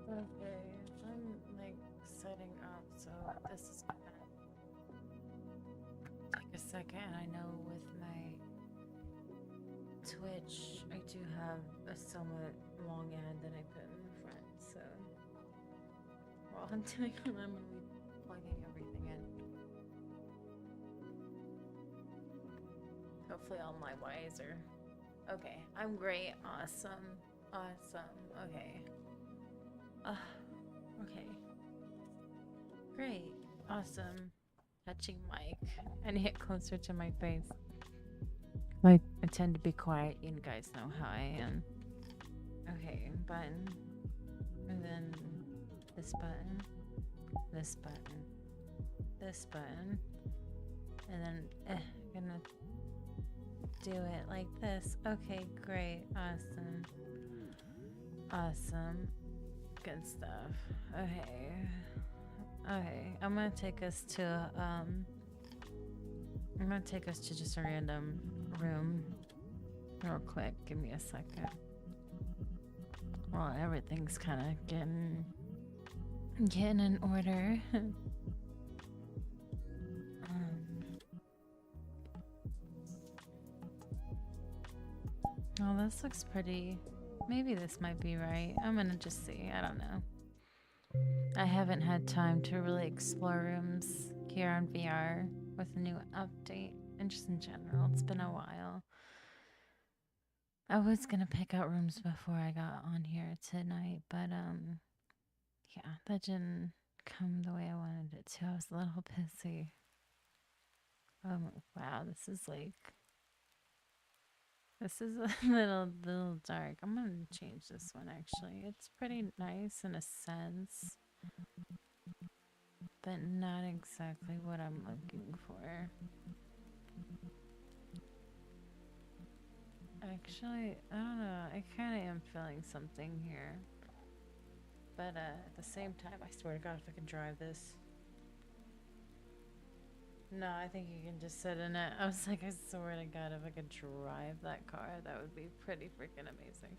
Okay, I'm like setting up, so this is gonna take a second. I know with my Twitch, I do have a somewhat long ad that I put in the front, so while I'm doing it, I'm gonna be plugging everything in. Hopefully, all my Y's are okay. I'm great. Awesome. Awesome. Okay. Okay. Great. Awesome. Touching mic. I need it closer to my face. Like, I tend to be quiet. You guys know how I am. Okay, button. And then this button. This button. This button. And then, gonna do it like this. Okay, great. Awesome. Awesome. Good stuff. Okay. Okay, I'm gonna take us to just a random room real quick. Give me a second. Well, everything's kind of getting in order. Oh, this looks pretty. Maybe this might be right. I'm gonna just see. I don't know. I haven't had time to really explore rooms here on VR with a new update, and just in general, it's been a while. I was gonna pick out rooms before I got on here tonight, but yeah, that didn't come the way I wanted it to. I was a little busy. Wow, this is a little dark. I'm gonna change this one actually. It's pretty nice in a sense, but not exactly what I'm looking for. Actually, I don't know. I kind of am feeling something here. But at the same time, I swear to God, if I can drive this. No, I think you can just sit in it. I was like, I swear to God, if I could drive that car, that would be pretty freaking amazing.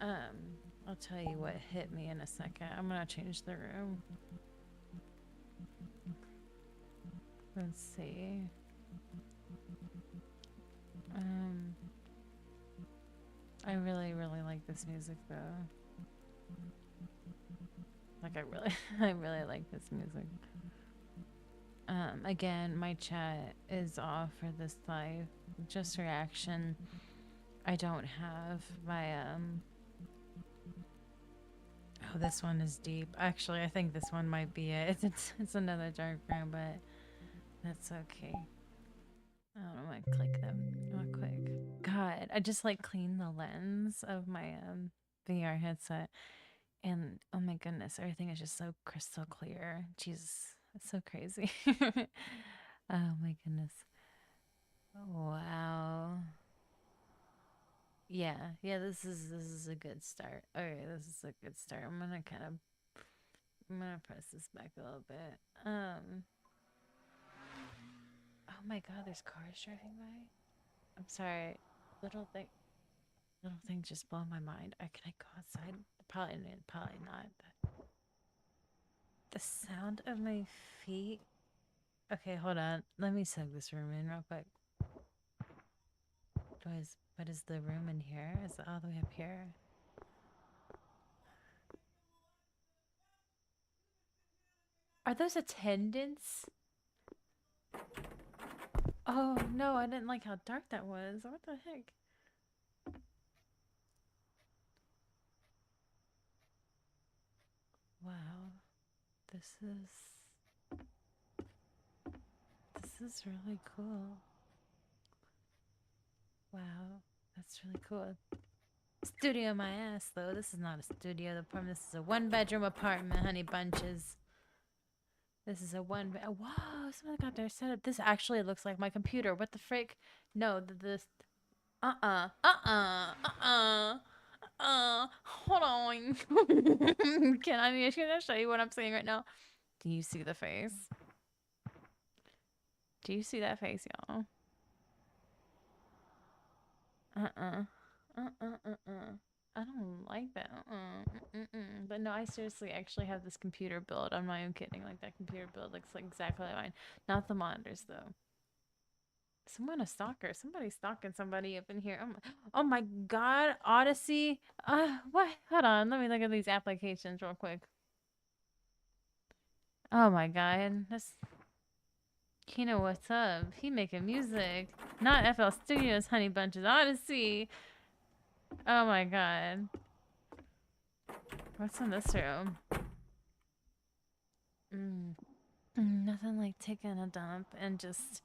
I'll tell you what hit me in a second. I'm gonna change the room. Let's see. I really, really like this music though. Like I really like this music. Again, my chat is off for this live. Just reaction. I don't have my Oh, this one is deep. Actually, I think this one might be it. It's another dark room, but that's okay. I'm gonna click them real quick. God, I just like cleaned the lens of my VR headset, and oh my goodness, everything is just so crystal clear. Jesus, it's so crazy. Oh my goodness. Wow. Yeah, this is a good start. Okay, this is a good start. I'm gonna press this back a little bit. Oh my God, there's cars driving by. I'm sorry. Little thing little things just blow my mind. Can I go outside? Probably not, but the sound of my feet. Okay, hold on. Let me seg this room in real quick. What is the room in here? Is it all the way up here? Are those attendants? Oh no, I didn't like how dark that was. What the heck? Wow. This is really cool. Wow. That's really cool. Studio my ass though. This is not a studio apartment. This is a 1-bedroom apartment, honey bunches. This is a whoa, somebody got their setup. This actually looks like my computer. What the frick? No, this hold on. Can I show you what I'm seeing right now? Do you see the face? Do you see that face, y'all? I don't like that. But no, no, I seriously actually have this computer build. I'm not even kidding. Like that computer build looks like exactly like mine. Not the monitors though. Someone a stalker. Somebody's stalking somebody up in here. Oh my god, Odyssey. What? Hold on. Let me look at these applications real quick. Oh my god. That's Kino, what's up? He making music. Not FL Studios, Honey Bunches Odyssey. Oh my god. What's in this room? Nothing like taking a dump and just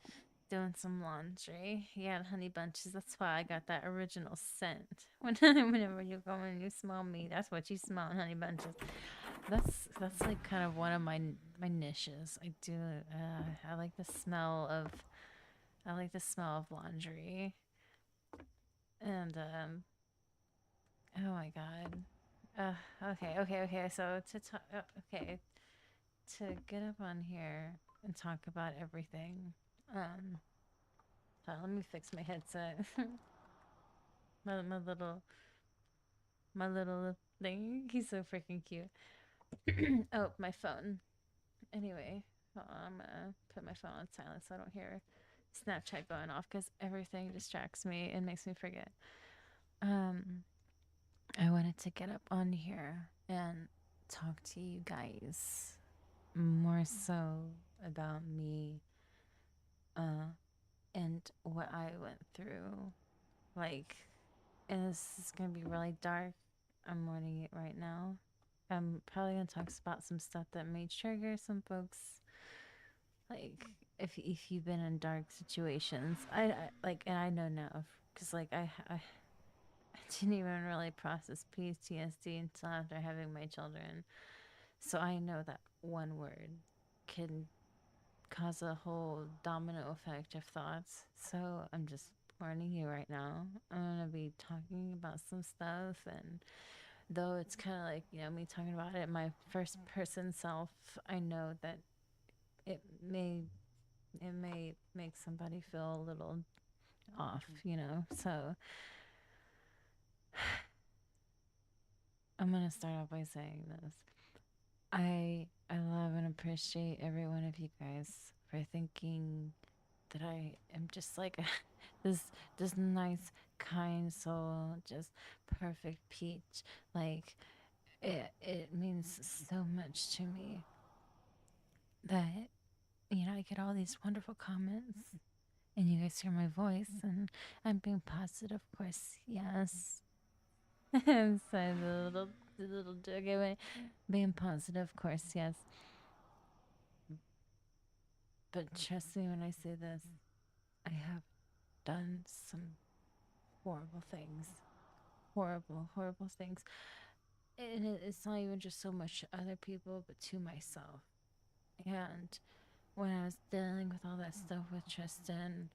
doing some laundry. Yeah, Honey Bunches. That's why I got that original scent. Whenever you go and you smell me, that's what you smell in Honey Bunches. That's like kind of one of my niches. I do. I like the smell of. I like the smell of laundry. And oh my god. Okay. So to talk, okay, to get up on here and talk about everything. Um, let me fix my headset. my little my little thing. He's so freaking cute. Oh, my phone. Anyway, I'm gonna put my phone on silent so I don't hear Snapchat going off because everything distracts me and makes me forget. Um, I wanted to get up on here and talk to you guys more so about me and what I went through. Like, and this is gonna be really dark. I'm warning it right now. I'm probably gonna talk about some stuff that may trigger some folks. Like, if you've been in dark situations, I like, and I know now, because like I didn't even really process PTSD until after having my children. So I know that one word can cause a whole domino effect of thoughts. So I'm just warning you right now. I'm gonna be talking about some stuff, and though it's kind of like, me talking about it in my first person self, I know that it may it may make somebody feel a little off. So I'm gonna start off by saying this. I love and appreciate every one of you guys for thinking that I am just like this nice, kind soul, just perfect peach. Like it means so much to me that I get all these wonderful comments and you guys hear my voice and I'm being positive, of course. Yes. I'm sorry, the little joke away. Being positive, of course, yes. But trust me when I say this, I have done some horrible things. Horrible, horrible things. And it's not even just so much to other people, but to myself. And when I was dealing with all that stuff with Tristan,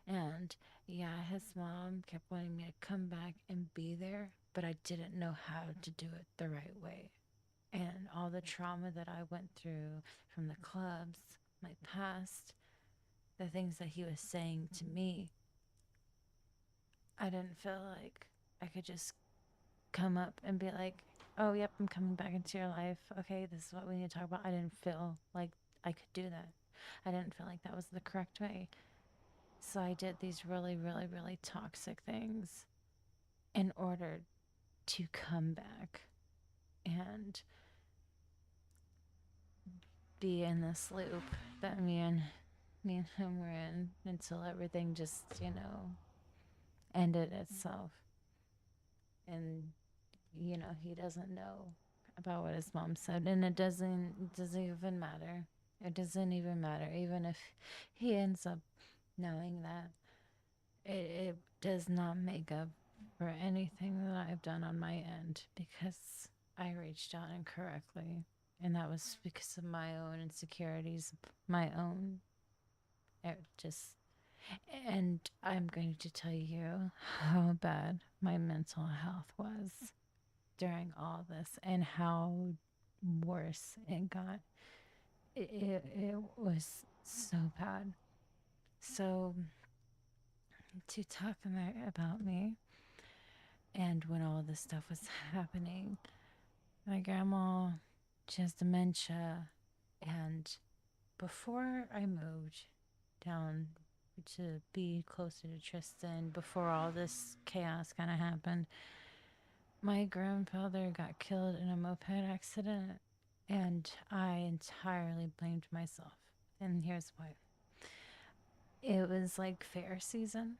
and yeah, his mom kept wanting me to come back and be there, but I didn't know how to do it the right way. And all the trauma that I went through from the clubs, my past, the things that he was saying to me, I didn't feel like I could just come up and be like, oh, yep, I'm coming back into your life. Okay, this is what we need to talk about. I didn't feel like I could do that. I didn't feel like that was the correct way. So I did these really, really, really toxic things in order to come back and be in this loop that me and him were in until everything just, ended itself. And he doesn't know about what his mom said, and it doesn't even matter. It doesn't even matter, even if he ends up knowing that. It does not make up for anything that I've done on my end because I reached out incorrectly, and that was because of my own insecurities, my own. It just and I'm going to tell you how bad my mental health was during all this and how worse it got. It was so bad. So, to talk about me and when all this stuff was happening, My grandma, she has dementia, and before I moved down to be closer to Tristan, before all this chaos kind of happened, my grandfather got killed in a moped accident, and I entirely blamed myself. And here's why. It was like fair season,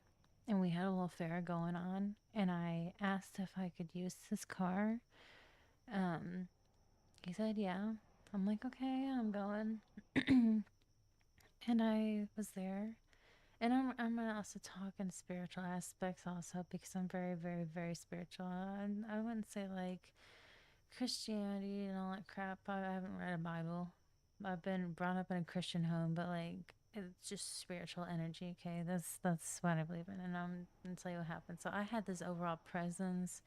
and we had a little fair going on, and I asked if I could use his car. Um, he said, yeah. I'm like, okay, I'm going. And I was there. And I'm gonna also talk in spiritual aspects also because I'm very, very, very spiritual. And I wouldn't say like Christianity and all that crap. I haven't read a Bible. I've been brought up in a Christian home, but like it's just spiritual energy. Okay, that's what I believe in, and I'm gonna tell you what happened. So I had this overall presence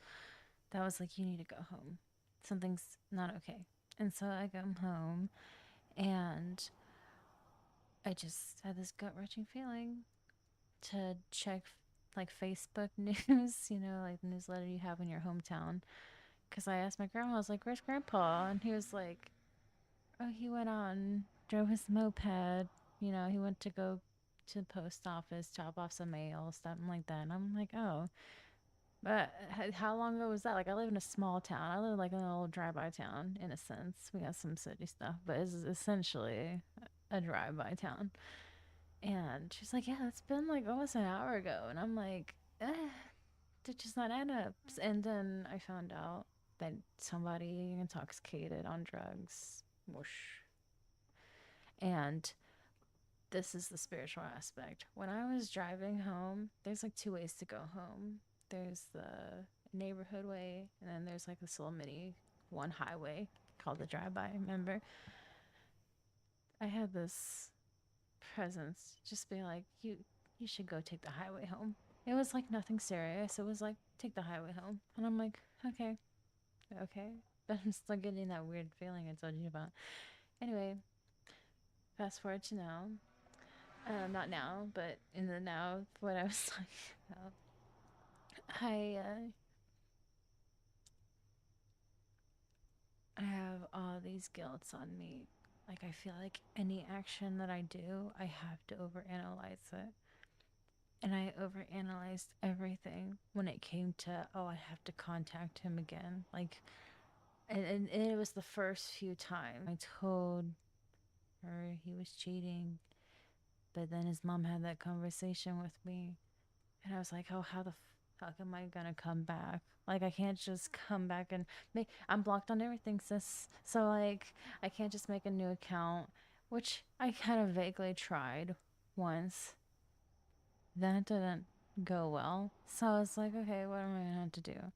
that was like, you need to go home. Something's not okay. And so I come home, and I just had this gut wrenching feeling to check like Facebook news, like the newsletter you have in your hometown. Because I asked my grandma, I was like, where's grandpa? And he was like, oh, he went out and drove his moped. He went to go to the post office, drop off some mail, something like that. And I'm like, oh, but how long ago was that? Like, I live in a small town. I live like in an old drive-by town, in a sense. We got some city stuff, but it's essentially a drive-by town. And she's like, yeah, it's been like almost an hour ago. And I'm like, that just not add up. And then I found out that somebody intoxicated on drugs. Whoosh. And this is the spiritual aspect. When I was driving home, there's like two ways to go home. There's the neighborhood way, and then there's like this little mini one highway called the drive-by. Remember, I had this presence just be like, you should go take the highway home. It was like nothing serious. It was like, take the highway home, and I'm like, okay, okay. But I'm still getting that weird feeling I told you about. Anyway, fast forward to now. Not now, but in the now, what I was talking about. I have all these guilts on me. Like I feel like any action that I do, I have to overanalyze it. And I overanalyzed everything when it came to, oh, I have to contact him again. Like, and it was the first few times I told her he was cheating, but then his mom had that conversation with me, and I was like, oh, how the fuck am I gonna come back? Like, I can't just come back and make. I'm blocked on everything, sis. So like, I can't just make a new account, which I kind of vaguely tried once. Then it didn't go well. So I was like, okay, what am I gonna have to do?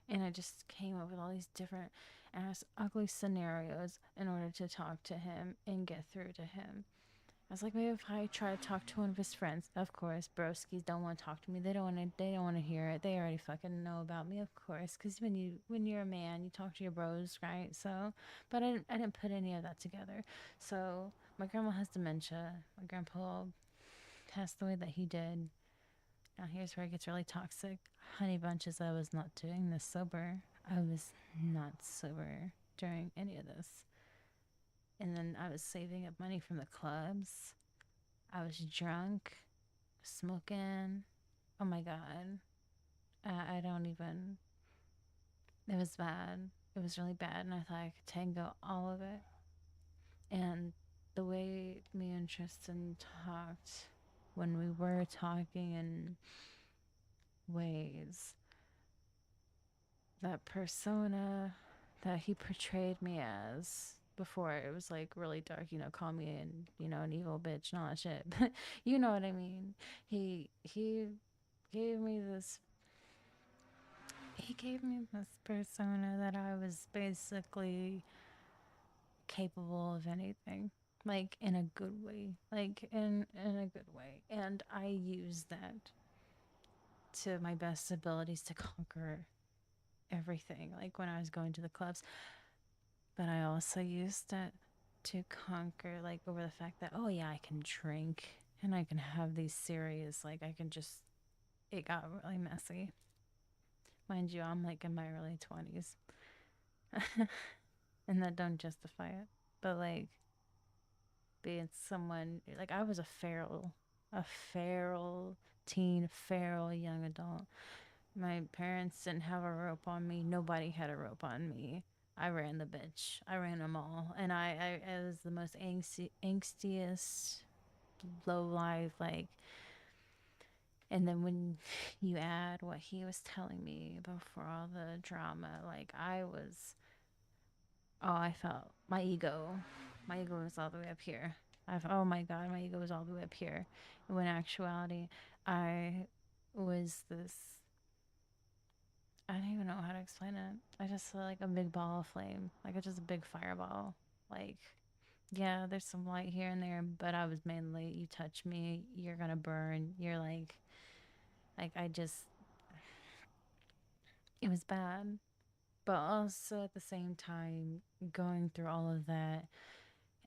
And I just came up with all these different ass ugly scenarios in order to talk to him and get through to him. I was like, maybe if I try to talk to one of his friends, of course, broskies don't want to talk to me. They don't want to. They don't want to hear it. They already fucking know about me, of course. Because when you're a man, you talk to your bros, right? So, but I didn't put any of that together. So my grandma has dementia. My grandpa passed the way that he did. Now here's where it gets really toxic. Honey bunches, I was not doing this sober. I was not sober during any of this. And then I was saving up money from the clubs. I was drunk, smoking. Oh my God. I don't even. It was bad. It was really bad. And I thought I could tango all of it. And the way me and Tristan talked when we were talking in ways, that persona that he portrayed me as before, it was like really dark, call me an evil bitch and all that shit. But you know what I mean. He gave me this he gave me this persona that I was basically capable of anything. Like in a good way. Like in a good way. And I used that to my best abilities to conquer everything. Like when I was going to the clubs. But I also used it to conquer, like, over the fact that, oh, yeah, I can drink and I can have these serious, like, I can just, it got really messy. Mind you, I'm like in my early 20s. And that don't justify it. But like being someone like I was a feral teen, feral young adult. My parents didn't have a rope on me. Nobody had a rope on me. I ran the bitch. I ran them all, and I was the most angstiest, low life like. And then when you add what he was telling me before all the drama, like I felt my ego. My ego was all the way up here. Oh my God, my ego was all the way up here. When in actuality, I was this. I don't even know how to explain it. I just feel like a big ball of flame, like it's just a big fireball. Like, yeah, there's some light here and there, but I was mainly, you touch me, you're gonna burn. You're like I just, it was bad. But also at the same time, going through all of that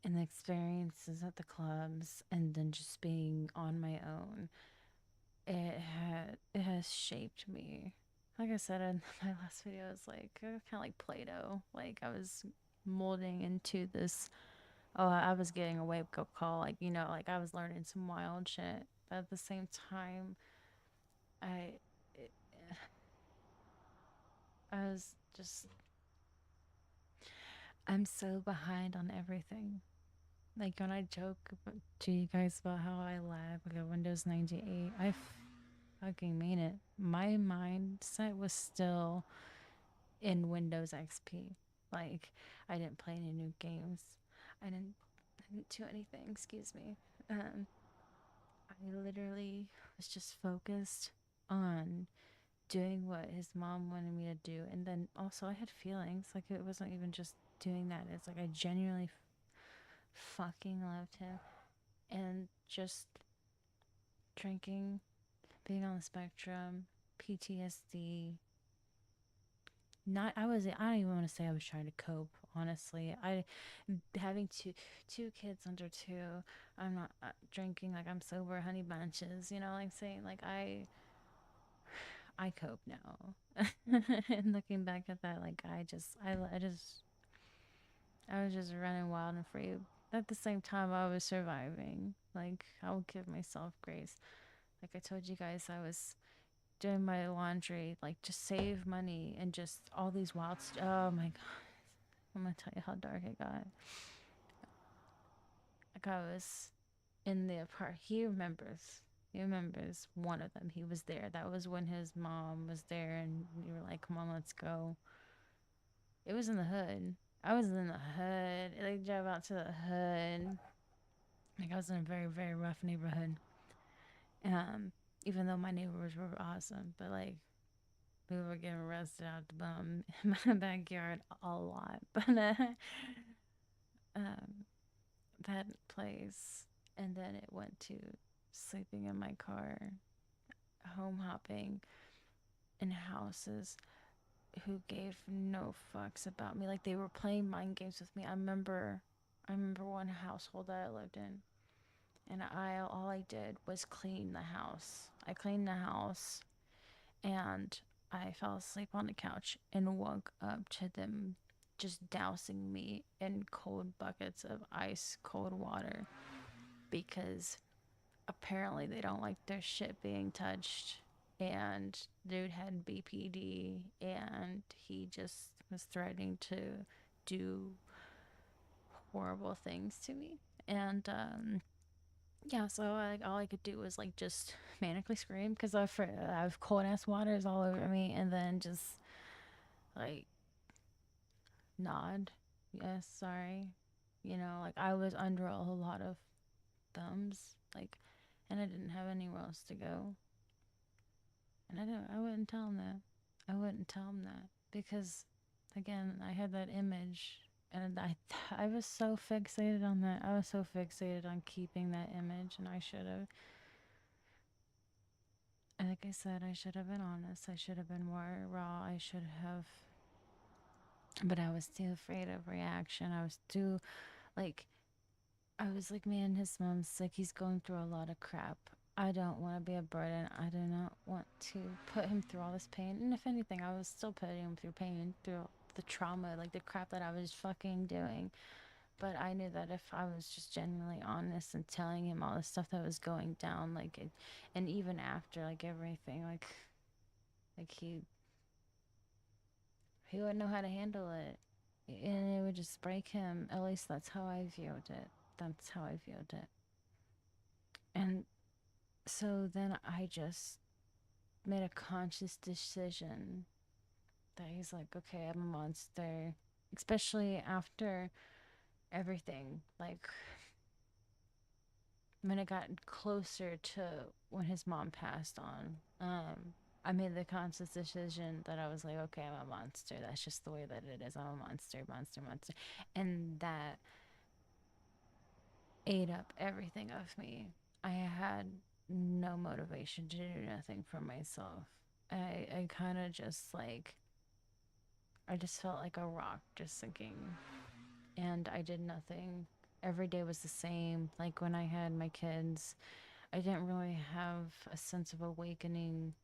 and the experiences at the clubs and then just being on my own, it has shaped me. Like I said in my last video, it's like kind of like Play-Doh. Like I was molding into this. Oh, I was getting a wake up call. Like like I was learning some wild shit. But at the same time, I it, I was just I'm so behind on everything. Like when I joke to you guys about how I lag like a Windows 98, fucking mean it. My mindset was still in Windows XP. Like I didn't play any new games. I didn't do anything. Excuse me. Um, I literally was just focused on doing what his mom wanted me to do, and then also I had feelings. Like it wasn't even just doing that. It's like I genuinely fucking loved him, and just drinking, being on the spectrum, PTSD. Not I don't even want to say I was trying to cope, honestly. I having two kids under two. I'm not drinking like I'm sober honey bunches, like saying like I cope now. And looking back at that, like I was just running wild and free. At the same time I was surviving. Like I would give myself grace. Like I told you guys, I was doing my laundry, like just save money and just all these oh my God. I'm gonna tell you how dark it got. Like I was in the apartment. He remembers. He remembers one of them. He was there. That was when his mom was there, and we were like, "Come on, let's go." It was in the hood. I was in the hood. They drove out to the hood. Like I was in a very, very rough neighborhood. Um, Even though my neighbors were awesome, but like we were getting arrested out the bum in my backyard a lot. But um, that place, and then it went to sleeping in my car, home hopping in houses who gave no fucks about me. Like they were playing mind games with me. I remember one household that I lived in, and all I did was clean the house. I cleaned the house, and I fell asleep on the couch and woke up to them just dousing me in cold buckets of ice cold water because apparently they don't like their shit being touched. And dude had BPD, and he just was threatening to do horrible things to me. And yeah, so all I could do was like just manically scream because I have cold ass waters all over me, and then just like nod, yes, sorry, like I was under a whole lot of thumbs, like, and I didn't have anywhere else to go. And I wouldn't tell him that. I wouldn't tell him that because, again, I had that image, and I was so fixated on that. I was so fixated on keeping that image, and I should have. Like I said, I should have been honest. I should have been more raw. I should have, but I was too afraid of reaction. I was too like I was like, man, his mom's sick. He's going through a lot of crap. I don't want to be a burden. I do not want to put him through all this pain. And if anything, I was still putting him through pain through the trauma, like the crap that I was fucking doing. But I knew that if I was just genuinely honest and telling him all the stuff that was going down, like it, and even after like everything, like he wouldn't know how to handle it, and it would just break him. At least that's how I viewed it. That's how I viewed it. And so then I just made a conscious decision that he's like, okay, I'm a monster, especially after everything. Like when it got closer to when his mom passed on, I made the conscious decision that I was like, okay, I'm a monster. That's just the way that it is. I'm a monster, monster, monster. And that ate up everything of me. I had no motivation to do nothing for myself. I kind of just like, I just felt like a rock just sinking. And I did nothing. Every day was the same. Like when I had my kids, I didn't really have a sense of awakening,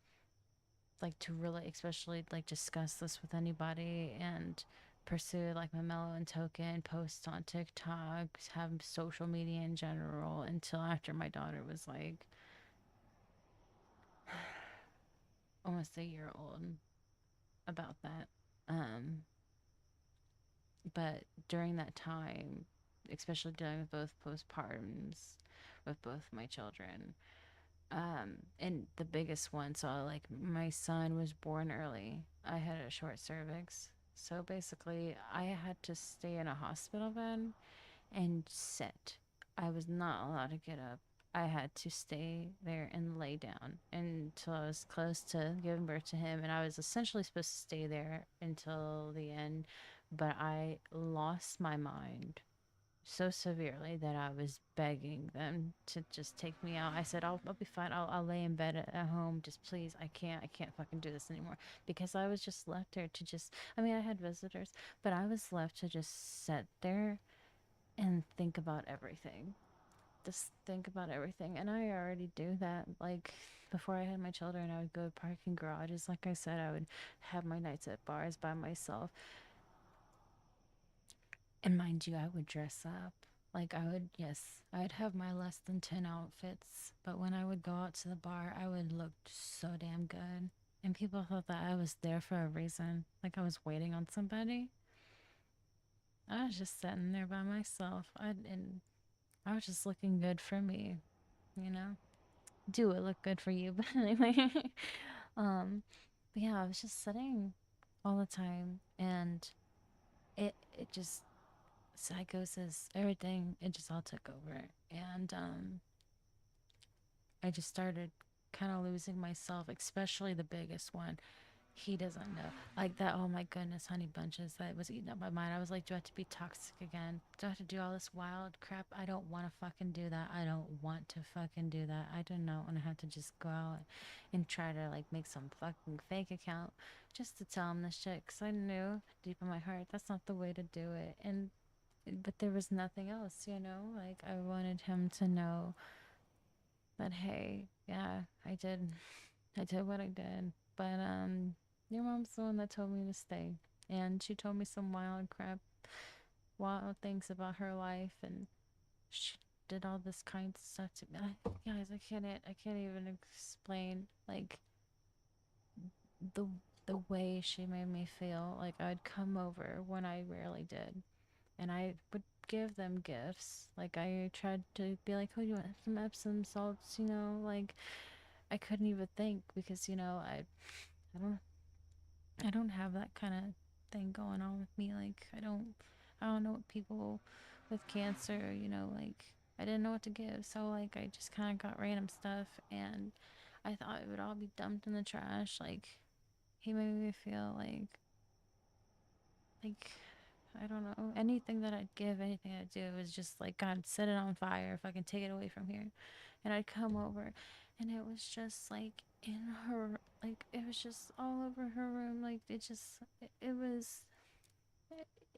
like to really, especially like discuss this with anybody and pursue like my mellow and token, post on TikTok, have social media in general until after my daughter was like almost a year old about that. Um, but during that time, especially dealing with both postpartums with both my children, and the biggest one, so like my son was born early. I had a short cervix, so basically I had to stay in a hospital bed and sit. I was not allowed to get up. I had to stay there and lay down until I was close to giving birth to him, and I was essentially supposed to stay there until the end, but I lost my mind so severely that I was begging them to just take me out. I said, I'll be fine. I'll lay in bed at home. Just please, I can't fucking do this anymore. Because I was just left there to just, I mean, I had visitors, but I was left to just sit there and think about everything. Just think about everything. And I already do that. Like, before I had my children, I would go to parking garages. Like I said, I would have my nights at bars by myself. And mind you, I would dress up. Like I would, yes, I'd have my less than 10 outfits. But when I would go out to the bar, I would look so damn good. And people thought that I was there for a reason. Like I was waiting on somebody. I was just sitting there by myself. And I was just looking good for me, you know? Do it look good for you, but anyway. um, but yeah, I was just sitting all the time and it just psychosis, everything, it just all took over. And I just started kind of losing myself, especially the biggest one. He doesn't know. Like that, oh my goodness, honey bunches that was eating up my mind. I was like, do I have to be toxic again? Do I have to do all this wild crap? I don't want to fucking do that. I don't want to fucking do that. I do not want to have to just go out and try to like make some fucking fake account just to tell him this shit. Because I knew deep in my heart that's not the way to do it. And but there was nothing else, you know? Like I wanted him to know that hey, yeah, I did what I did. But your mom's the one that told me to stay. And she told me some wild crap, wild things about her life and she did all this kind of stuff to me. Guys, I can't even explain like the the way she made me feel. Like I'd come over when I rarely did and I would give them gifts. Like I tried to be like, "Oh, you want some Epsom salts?" You know, like I couldn't even think because you know I don't I don't have that kind of thing going on with me. Like I don't know what people with cancer. You know, like I didn't know what to give, so like I just kind of got random stuff, and I thought it would all be dumped in the trash. Like he made me feel like I don't know. Anything that I'd give, anything I'd do was just like, God, set it on fire if I can take it away from here. And I'd come over and it was just like in her, like, it was just all over her room. Like, it,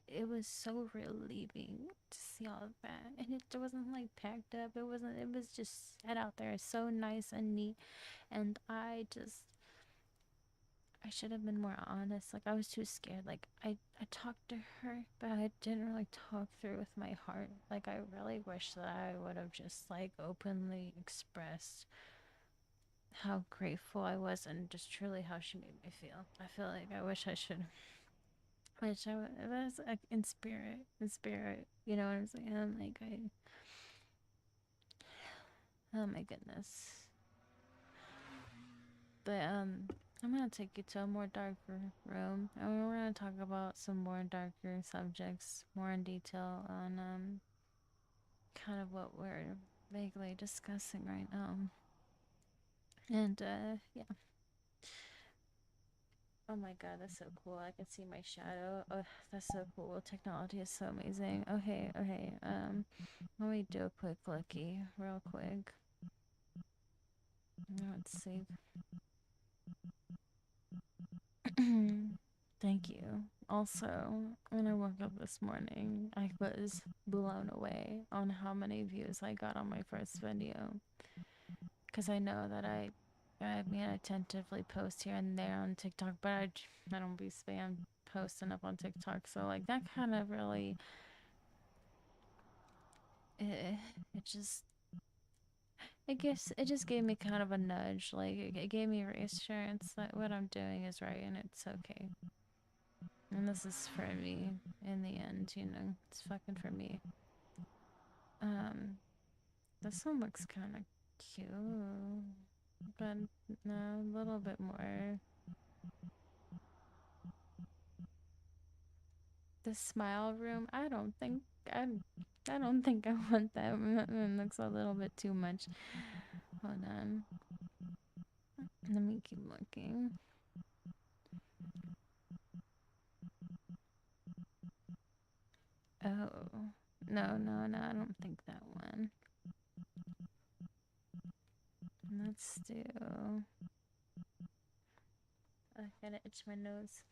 it was so relieving to see all of that. And it wasn't like packed up. It was just set out there so nice and neat. And I should have been more honest. Like, I was too scared. Like, I talked to her, but I didn't really talk through with my heart. Like, I really wish that I would have just, like, openly expressed how grateful I was and just truly how she made me feel. I feel like I wish I should. Wish I was like, in spirit. You know what I'm saying? Like, oh my goodness. But I'm gonna take you to a more darker room, and we're gonna talk about some more darker subjects, more in detail on kind of what we're vaguely discussing right now. And yeah. Oh my god, that's so cool. I can see my shadow. Oh, that's so cool. Technology is so amazing. Okay, okay. Let me do a quick looky, real quick. Let's see. Thank you. Also, when I woke up this morning, I was blown away on how many views I got on my first video. Because I know that I mean, I tentatively post here and there on TikTok, but I don't be spam posting up on TikTok. So, like, that kind of really, it just, it just gave me kind of a nudge. Like, it gave me reassurance that what I'm doing is right and it's okay. And this is for me in the end, you know. It's fucking for me. Um, this one looks kind of cute, but no, a little bit more. The smile room. I, I don't think I want that. It looks a little bit too much. Hold on. Let me keep looking. Oh, no, no, no. I don't think that one. Let's do. I gotta itch my nose.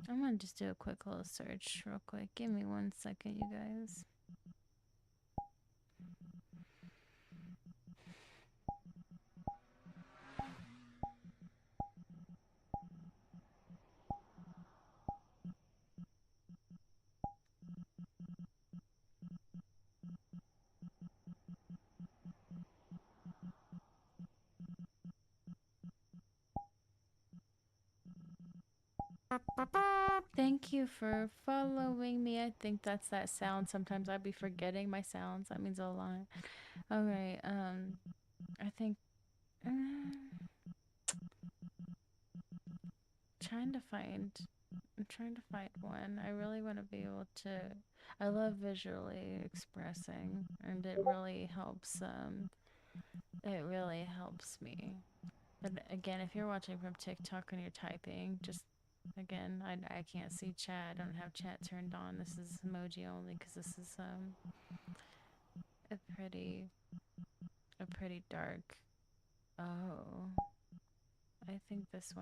I'm gonna just do a quick little search, real quick. Give me 1 second, you guys. Thank you for following me. I think that's that sound. Sometimes I'd be forgetting my sounds. That means a lot. Okay, I think trying to find I'm trying to find one. I really want to be able to I love visually expressing and it really helps me. But again, if you're watching from TikTok and you're typing, just again, I can't see chat. I don't have chat turned on. This is emoji only because this is a pretty dark. Oh, I think this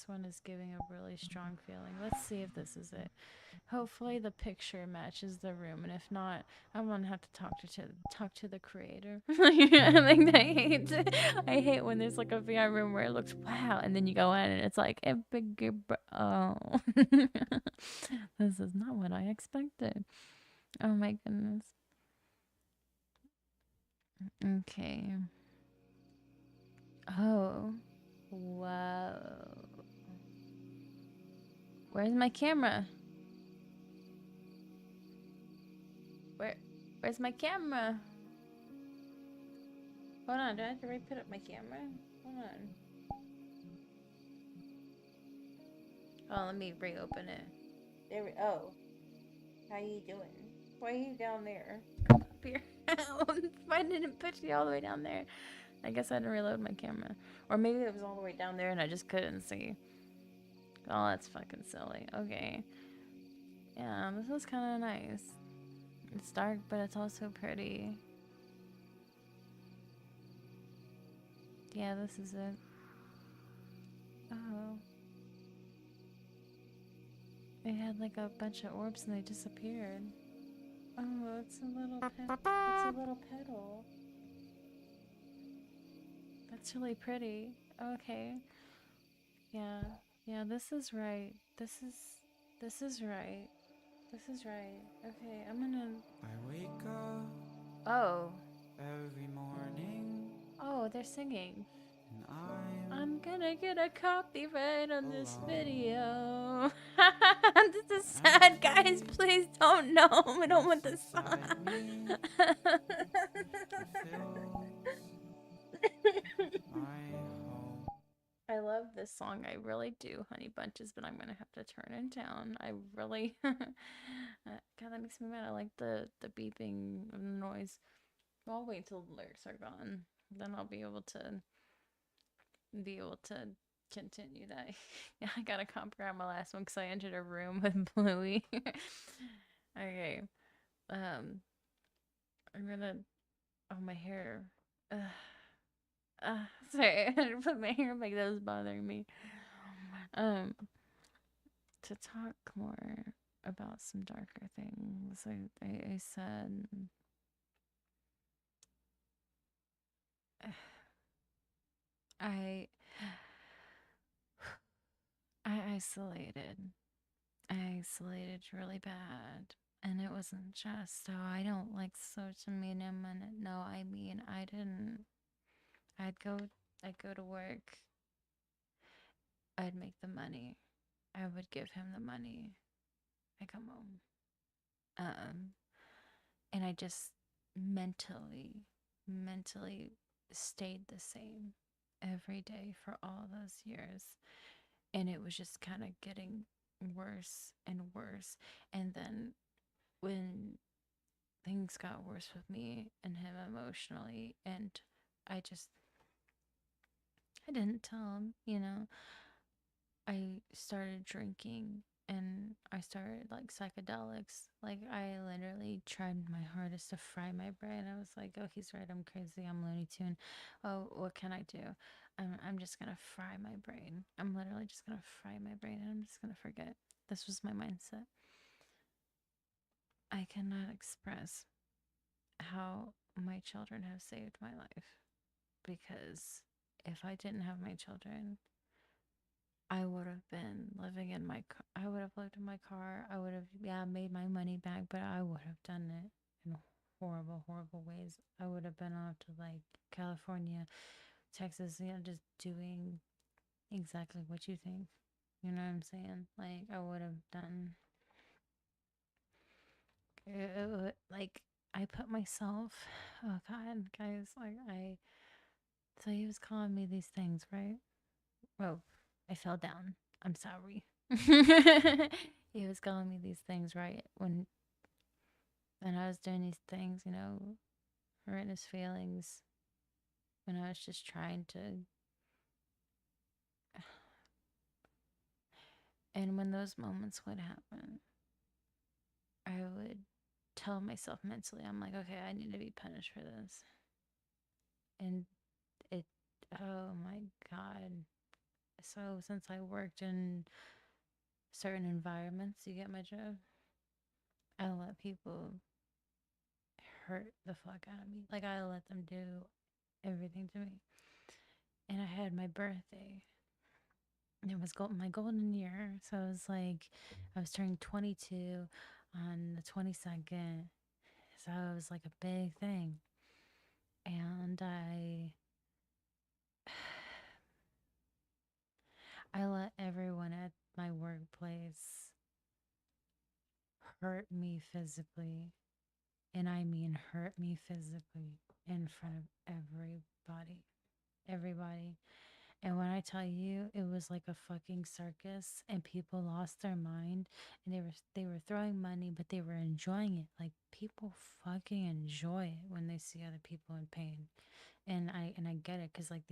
one is giving a really strong feeling. Let's see if this is it. Hopefully the picture matches the room, and if not, I'm gonna have to talk to the creator. Like I hate when there's like a VR room where it looks wow, and then you go in and it's like a bigger. Oh, this is not what I expected. Oh my goodness. Okay. Oh, whoa. Where's my camera? Where's my camera? Hold on, do I have to re-put up my camera? Hold on. Oh, let me reopen it. Oh. How you doing? Why are you down there? Come up here. Why didn't it push you all the way down there? I guess I didn't reload my camera. Or maybe it was all the way down there and I just couldn't see. Oh, that's fucking silly. Okay. Yeah, this is kind of nice. It's dark, but it's also pretty. Yeah, this is it. Oh. It had like a bunch of orbs and they disappeared. Oh, it's a little it's a little petal. That's really pretty. Okay. Yeah. Yeah, this is right. This is right. This is right. Okay, I'm gonna I wake up Oh. every morning Oh, they're singing. and I'm I'm gonna get a copyright on this alone. video. This is sad, guys. Empty Please don't know. I don't want what's this inside me. song. It fills my home. I love this song. I really do, Honey Bunches, but I'm gonna have to turn it down. I really, God, that makes me mad. I like the beeping noise. Well, I'll wait until the lyrics are gone. Then I'll be able to continue that. Yeah, I gotta copyright my last one because I entered a room with Bluey. Okay. Um, I'm gonna. Oh, my hair. Uh, sorry, I had to put my hair back. That was bothering me. Um, to talk more about some darker things, I said I I isolated. I isolated really bad. And it wasn't just, oh, I don't like social media. No, I mean, I didn't. I'd go, I'd go to work. I'd make the money. I would give him the money. I come home. Um, and I just mentally stayed the same every day for all those years. And it was just kind of getting worse and worse. And then when things got worse with me and him emotionally, and I just, I didn't tell him. I started drinking and I started like psychedelics. Like I literally tried my hardest to fry my brain. I was like, oh, he's right. I'm crazy. I'm Looney Tune. Oh, what can I do? I'm just gonna fry my brain. I'm literally just gonna fry my brain and I'm just gonna forget. This was my mindset. I cannot express how my children have saved my life because if I didn't have my children, I would have been living in my car. I would have lived in my car. I would have, yeah, made my money back, but I would have done it in horrible, horrible ways. I would have been off to like California, Texas, just doing exactly what you think. You know what I'm saying? Like, I would have done, like, I put myself, oh God, guys, so he was calling me these things, right? Oh, I fell down. I'm sorry. He was calling me these things, right? When I was doing these things, hurting his feelings, when I was just trying to. And when those moments would happen, I would tell myself mentally, I'm like, okay, I need to be punished for this. And it, oh my God. So since I worked in certain environments, you get my drift, I let people hurt the fuck out of me. Like I let them do everything to me. And I had my birthday. It was my golden year. So it was like I was turning 22 on the 22nd. So it was like a big thing. And I let everyone at my workplace hurt me physically. And I mean hurt me physically in front of everybody. Everybody. And when I tell you, it was like a fucking circus, and people lost their mind, and they were throwing money, but they were enjoying it. Like people fucking enjoy it when they see other people in pain, and I get it because like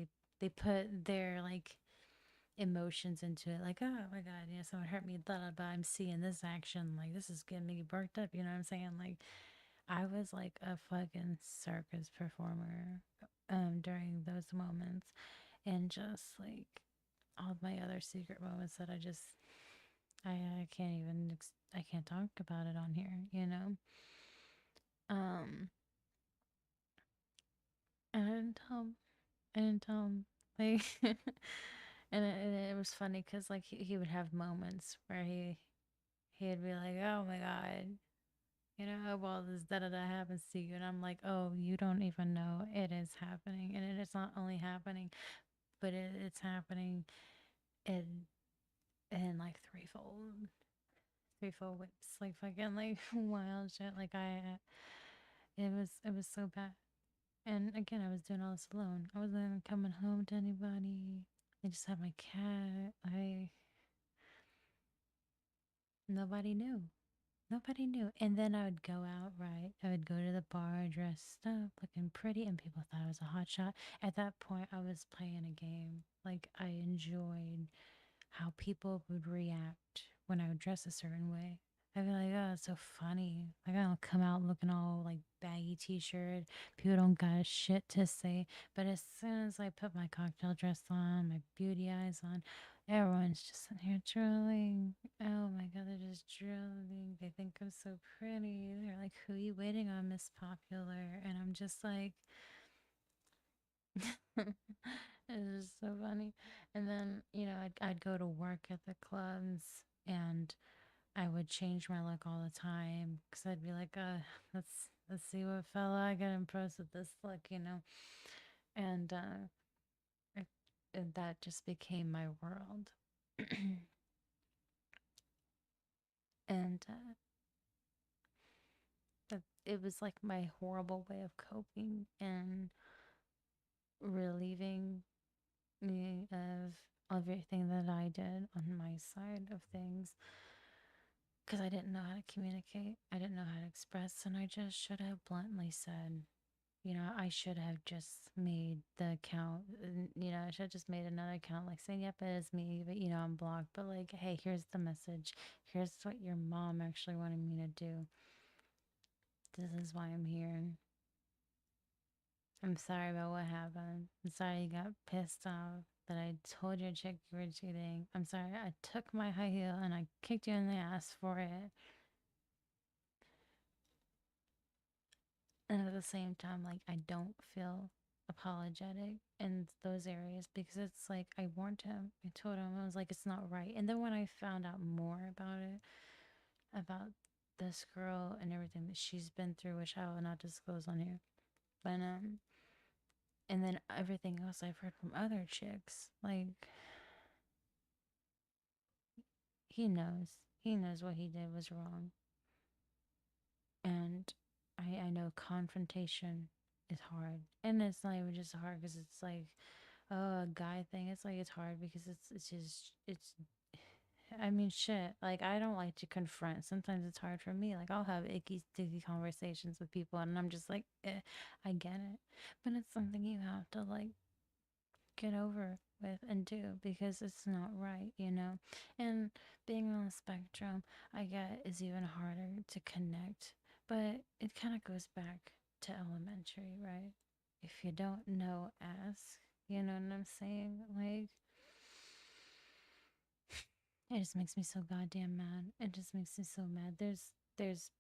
they put their like emotions into it, like oh my God, someone hurt me, blah blah blah. I'm seeing this action, like this is getting me worked up. You know what I'm saying? Like I was like a fucking circus performer during those moments, and just like all of my other secret moments that I just I can't even I can't talk about it on here, you know. Um, and I didn't tell him, like, and it was funny because like he would have moments where he'd be like, oh my god, you know, well this da da da happens to you, and I'm like, oh, you don't even know it is happening, and it is not only happening, but it's happening in like threefold whips, like fucking like wild shit. Like it was so bad. And again, I was doing all this alone. I wasn't even coming home to anybody. I just had my cat. Nobody knew. Nobody knew. And then I would go out, right? I would go to the bar dressed up, looking pretty, and people thought I was a hot shot. At that point, I was playing a game. Like, I enjoyed how people would react when I would dress a certain way. I'd be like, oh, it's so funny. Like, I don't come out looking all like baggy t shirt. People don't got shit to say. But as soon as I put my cocktail dress on, my beauty eyes on, everyone's just sitting here drooling. Oh my God, they're just drooling. They think I'm so pretty. They're like, who are you waiting on, Miss Popular? And I'm just like, it's just so funny. And then, you know, I'd go to work at the clubs and I would change my look all the time because I'd be like, let's see what fella I get impressed with this look, you know? And, it, and that just became my world. And, it was like my horrible way of coping and relieving me of everything that I did on my side of things because I didn't know how to communicate. I didn't know how to express, and I just should have bluntly said, you know, I should have just made the account, you know, I should have just made another account, like saying, yep, it is me, but, you know, I'm blocked. But, like, hey, here's the message. Here's what your mom actually wanted me to do. This is why I'm here. I'm sorry about what happened. I'm sorry you got pissed off that I told your chick you were cheating. I'm sorry I took my high heel and I kicked you in the ass for it. And at the same time, like, I don't feel apologetic in those areas because it's like I warned him. I told him, I was like, it's not right. And then when I found out more about it, about this girl and everything that she's been through, which I will not disclose on here, but and then everything else I've heard from other chicks, like, he knows. He knows what he did was wrong. And I know confrontation is hard. And it's not even just hard because it's like, oh, a guy thing. It's like, it's hard because it's just, I mean, shit. Like, I don't like to confront. Sometimes it's hard for me. Like, I'll have icky, sticky conversations with people, and I'm just like, I get it. But it's something you have to, like, get over with and do because it's not right, you know? And being on the spectrum, I get is even harder to connect, but it kind of goes back to elementary, right? If you don't know, ask. You know what I'm saying? Like, it just makes me so goddamn mad. It just makes me so mad. There's there's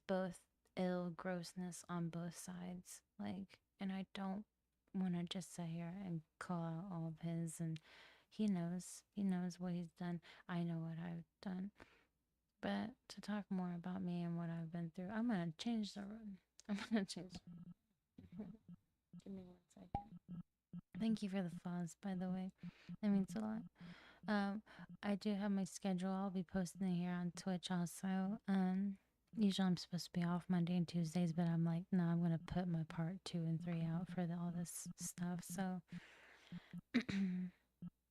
both ill grossness on both sides. Like, and I don't want to just sit here and call out all of his, and he knows what he's done. I know what I've done. But to talk more about me and what I've been through, I'm gonna change the room. I'm gonna change. Give me 1 second. Thank you for the fuzz, by the way. That means a lot. Um, I do have my schedule. I'll be posting it here on Twitch also. Usually I'm supposed to be off Monday and Tuesdays, but I'm like, no, I'm gonna put my part 2 and 3 out for all this stuff. So, and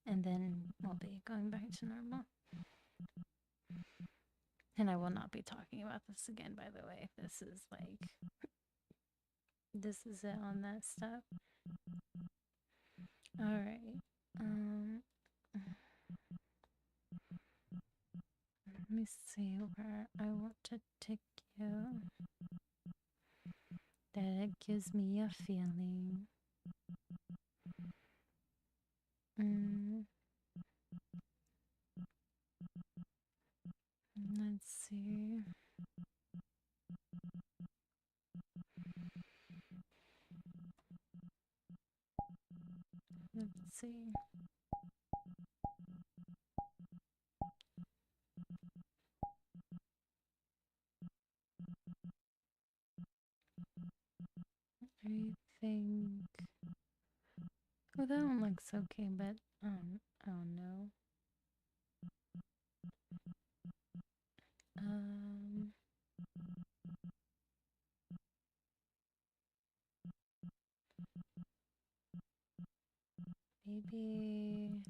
then we'll be going back to normal. And I will not be talking about this again, by the way. This is it on that stuff. All right. Um, let me see where I want to take you. That it gives me a feeling. Mm, Let's see. I think. Oh, that one looks okay, but oh no. Um, maybe.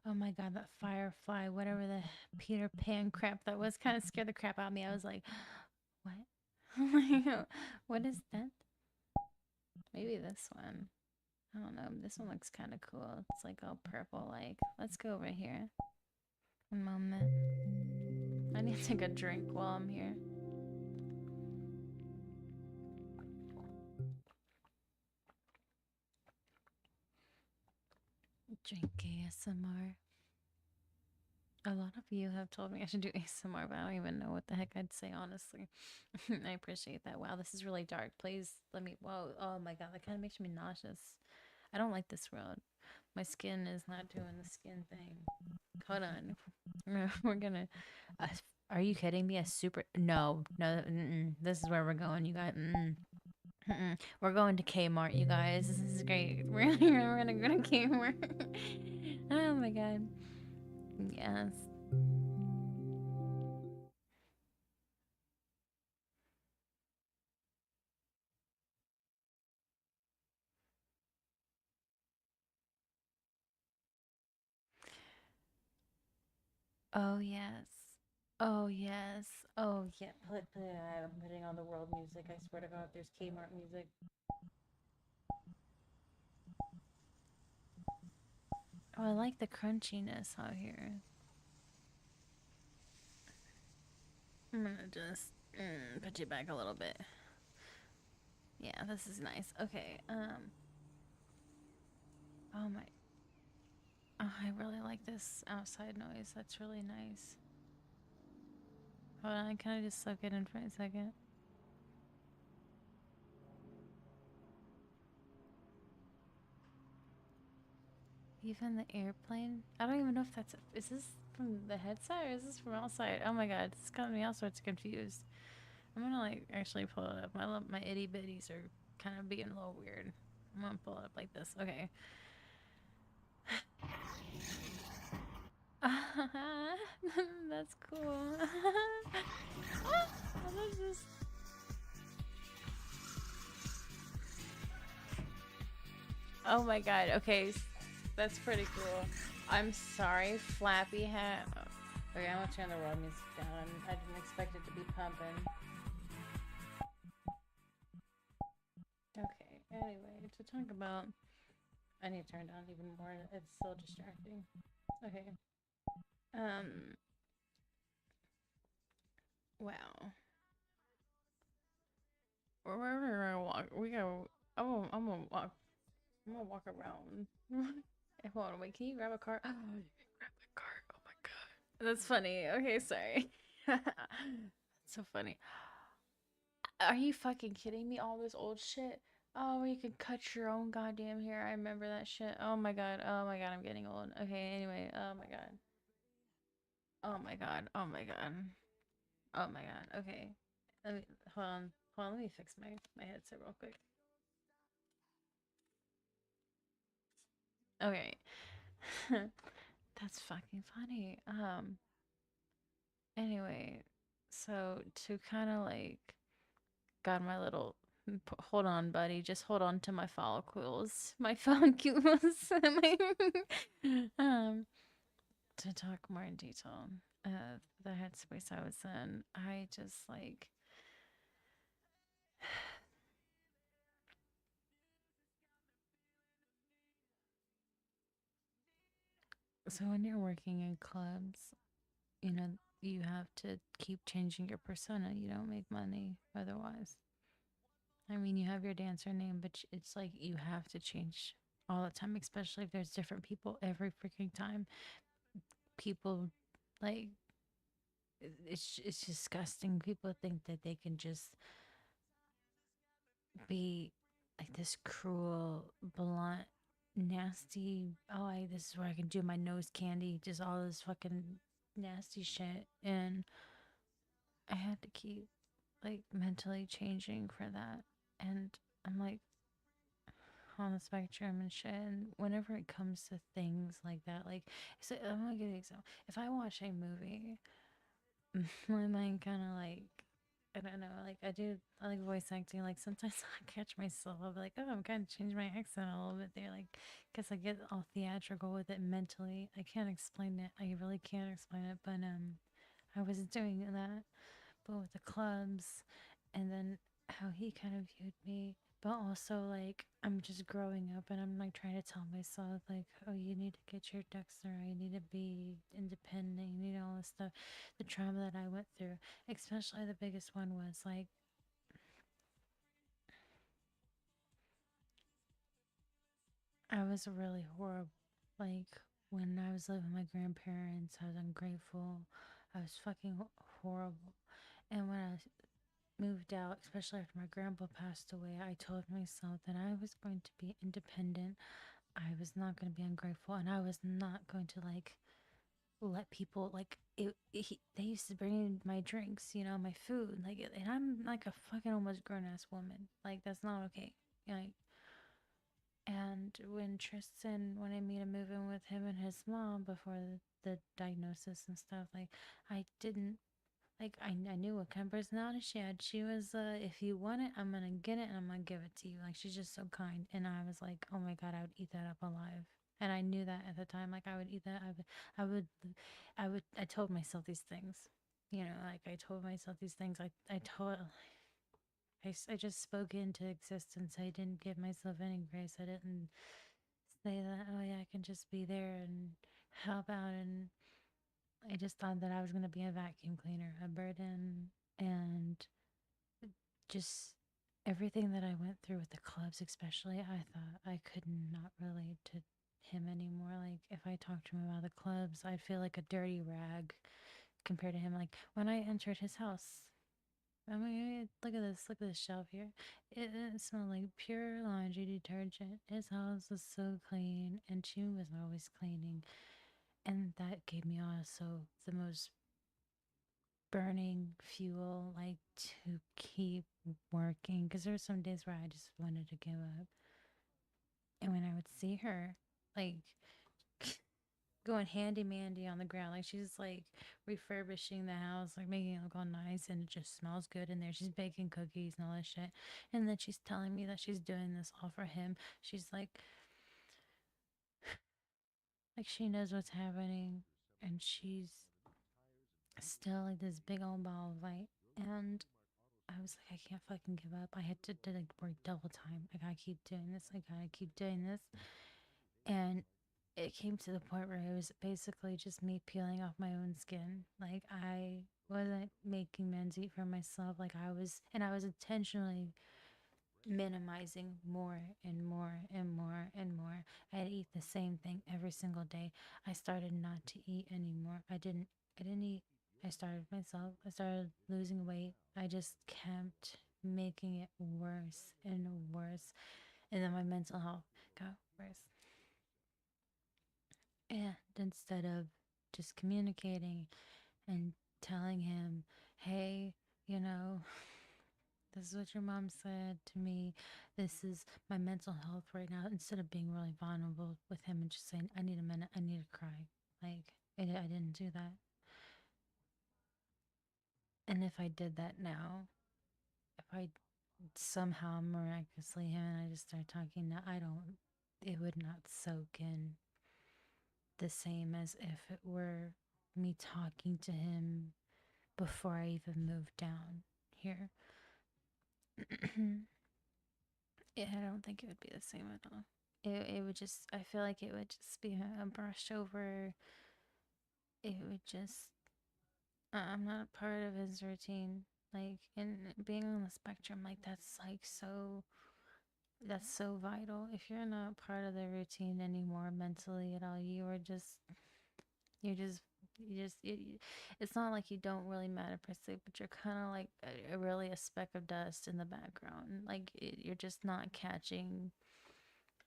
Oh my god, that firefly, whatever the Peter Pan crap that was, kind of scared the crap out of me. I was like, what? What is that? Maybe this one. I don't know. This one looks kind of cool. It's like all purple. Like, let's go over here. One moment. I need to take a drink while I'm here. Drink ASMR. A lot of you have told me I should do ASMR, but I don't even know what the heck I'd say, honestly. I appreciate that. Wow, this is really dark. Please let me. Whoa. Oh my god, that kind of makes me nauseous. I don't like this road. My skin is not doing the skin thing. Hold on. We're gonna. Uh, are you kidding me? A super. No, no. This is where we're going, you guys. We're going to Kmart, you guys. This is great. We're gonna go to Kmart. Oh my god. Yes. Oh yes. Oh yes. Oh yeah. I'm putting on the world music. I swear to God, there's Kmart music. Oh, I like the crunchiness out here. I'm gonna just put you back a little bit. Yeah, this is nice. Okay. Oh my. Oh, I really like this outside noise. That's really nice. Hold on. Can I just soak it in for a second? Even the airplane. I don't even know if that's. Is this from the headset or is this from outside? Oh my god, it's got me all sorts of confused. I'm gonna like actually pull it up. My itty bitties are kind of being a little weird. I'm gonna pull it up like this. Okay. That's cool. That's just... Oh my god. Okay, that's pretty cool. I'm sorry, Flappy Hat. Okay, I'm gonna turn the world music down. I didn't expect it to be pumping. Okay. Anyway, to talk about, I need to turn down even more. It's so distracting. Okay. Um. Wow. We're gonna walk. We go. I'm gonna walk. I'm gonna walk around. Hold on. Wait. Can you grab a cart? Oh, you can grab the cart. Oh my god. That's funny. Okay. Sorry. That's so funny. Are you fucking kidding me? All this old shit. Oh, where you can cut your own goddamn hair. I remember that shit. Oh my god. Oh my god. I'm getting old. Okay. Anyway. Oh my god. Oh my god. Oh my god. Oh my god. Okay. Let me hold on. Hold on. Let me fix my headset real quick. Okay. That's fucking funny. Anyway, so to kind of like got my little hold on, buddy. Just hold on to my follicles. My follicles. um to talk more in detail. The headspace I was in, I just like so when you're working in clubs, you know, you have to keep changing your persona. You don't make money otherwise. I mean, you have your dancer name, but it's like you have to change all the time, especially if there's different people every freaking time. People like it's disgusting. People think that they can just be like this cruel, blunt, nasty. Oh, this is where I can do my nose candy. Just all this fucking nasty shit, and I had to keep like mentally changing for that. And I'm like on the spectrum and shit. And whenever it comes to things like that, like, so I'm gonna give you an example. If I watch a movie, my mind kind of like, I don't know, like I like voice acting. Like sometimes I catch myself, I'll be like, oh, I'm kind of changing my accent a little bit there, like, because I get all theatrical with it mentally. I can't explain it. I really can't explain it, but I was doing that, but with the clubs, and then how he kind of viewed me. But also, like, I'm just growing up and I'm like trying to tell myself, like, oh, you need to get your ducks in a row. You need to be independent. You need all this stuff. The trauma that I went through, especially the biggest one was like, I was really horrible. Like, when I was living with my grandparents, I was ungrateful. I was fucking horrible. And when I moved out, especially after my grandpa passed away, I told myself that I was going to be independent. I was not going to be ungrateful, and I was not going to like let people like they used to bring in my drinks, my food, like, and I'm like a fucking almost grown ass woman. Like that's not okay. Like, and when I made a move in with him and his mom before the diagnosis and stuff, like I didn't like I knew what kind of personality she had. She was if you want it, I'm gonna get it and I'm gonna give it to you. Like she's just so kind. And I was like, oh my god, I would eat that up alive. And I knew that at the time, like I would eat that. I would, I told myself these things, like I told myself these things. I just spoke into existence. I didn't give myself any grace. I didn't say that, oh yeah, I can just be there and help out. And I just thought that I was going to be a vacuum cleaner, a burden, and just everything that I went through with the clubs, especially, I thought I could not relate to him anymore. Like, if I talked to him about the clubs, I'd feel like a dirty rag compared to him. Like, when I entered his house, I mean, look at this shelf here. It smelled like pure laundry detergent. His house was so clean, and she was always cleaning. And that gave me also the most burning fuel, like to keep working, because there were some days where I just wanted to give up. And when I would see her, like, going handy mandy on the ground, like she's like refurbishing the house, like making it look all nice, and it just smells good in there. She's baking cookies and all this shit, and then she's telling me that she's doing this all for him. She's like she knows what's happening, and she's still like this big old ball of light. And I was like, I can't fucking give up. I had to like work double time. I gotta keep doing this. I gotta keep doing this. And it came to the point where it was basically just me peeling off my own skin. Like I wasn't making men's eat for myself. Like I was intentionally minimizing more and more and more and more. I'd eat the same thing every single day. I started not to eat anymore. I didn't eat. I started myself. I started losing weight. I just kept making it worse and worse. And then my mental health got worse. And instead of just communicating and telling him, hey, you know, this is what your mom said to me. This is my mental health right now. Instead of being really vulnerable with him and just saying, I need a minute, I need to cry. Like, I didn't do that. And if I did that now, if I somehow miraculously him and I just start talking now, it would not soak in the same as if it were me talking to him before I even moved down here. Yeah, I don't think it would be the same at all. It would just, I feel like it would just be a brush over. It would just, I'm not a part of his routine. Like, and being on the spectrum, like, that's so vital. If you're not part of the routine anymore mentally at all, you're just it's not like you don't really matter per se, but you're kind of like really a speck of dust in the background. Like you're just not catching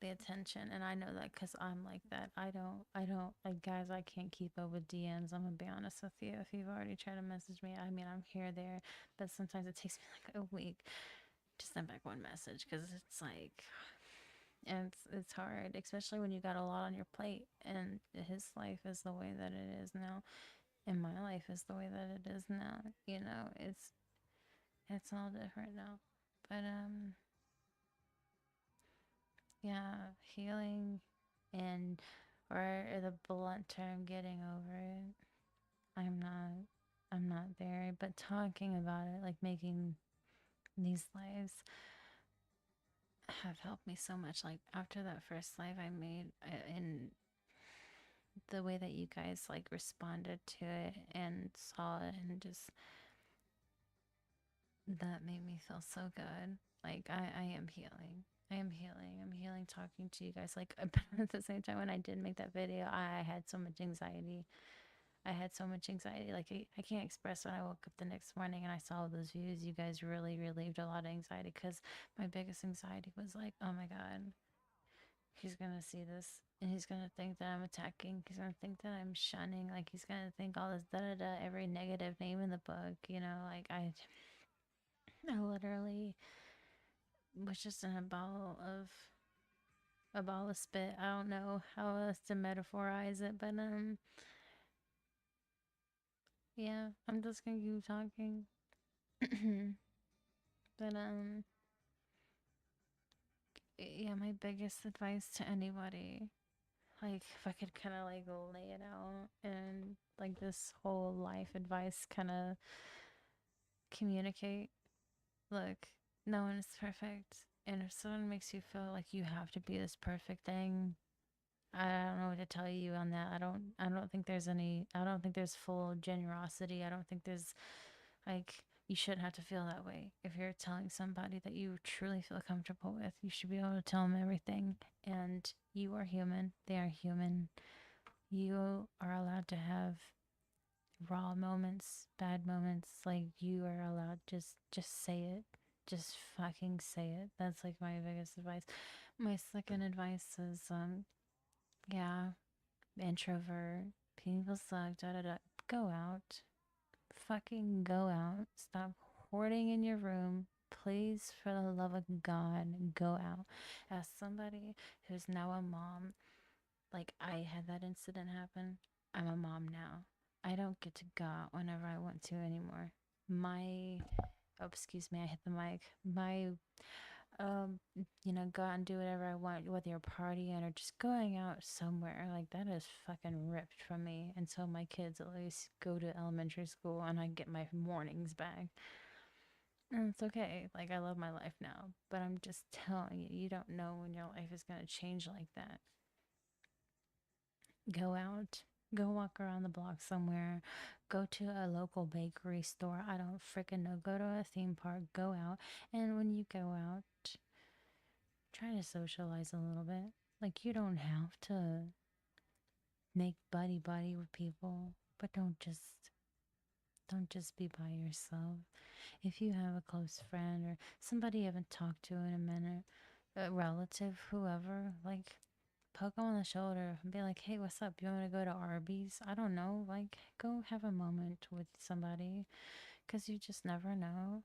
the attention. And I know that because I'm like that. I don't like guys. I can't keep up with DMs. I'm gonna be honest with you. If you've already tried to message me, I mean, I'm here, there, but sometimes it takes me like a week to send back one message because it's like, and it's hard, especially when you got a lot on your plate. And his life is the way that it is now, and my life is the way that it is now. You know, it's all different now. But yeah, healing and or the blunt term getting over it. I'm not I'm not there, but talking about it, like making these lives have helped me so much. Like after that first live I made in the way that you guys like responded to it and saw it and just that made me feel so good. Like I am healing. I am healing. I'm healing talking to you guys. Like at the same time when I did make that video, I had so much anxiety. I had so much anxiety. Like I can't express when I woke up the next morning and I saw those views. You guys really relieved a lot of anxiety because my biggest anxiety was like, oh my God, he's gonna see this and he's gonna think that I'm attacking. He's gonna think that I'm shunning. Like he's gonna think all this da da da, every negative name in the book. You know, like I literally was just in a ball of spit. I don't know how else to metaphorize it, but yeah, I'm just gonna keep talking. But yeah, my biggest advice to anybody, like if I could kind of like lay it out and like this whole life advice kind of communicate. Look, no one is perfect, and if someone makes you feel like you have to be this perfect thing, I don't know what to tell you on that. I don't think there's any. I don't think there's full generosity. I don't think there's like you shouldn't have to feel that way. If you're telling somebody that you truly feel comfortable with, you should be able to tell them everything. And you are human. They are human. You are allowed to have raw moments, bad moments. Like you are allowed just say it. Just fucking say it. That's like my biggest advice. My second advice is yeah, introvert, people suck, da da da. Go out. Fucking go out. Stop hoarding in your room. Please, for the love of God, go out. As somebody who's now a mom, like I had that incident happen, I'm a mom now. I don't get to go out whenever I want to anymore. My, oh, excuse me, I hit the mic. My go out and do whatever I want, whether you're partying or just going out somewhere. Like that is fucking ripped from me until my kids at least go to elementary school and I get my mornings back. And it's okay. Like I love my life now, but I'm just telling you, you don't know when your life is gonna change like that. Go out. Go walk around the block somewhere. Go to a local bakery store. I don't freaking know. Go to a theme park. Go out. And when you go out, try to socialize a little bit. Like you don't have to make buddy buddy with people, but don't just be by yourself. If you have a close friend or somebody you haven't talked to in a minute, a relative, whoever, like poke them on the shoulder and be like, "Hey, what's up? You want to go to Arby's? I don't know. Like go have a moment with somebody because you just never know.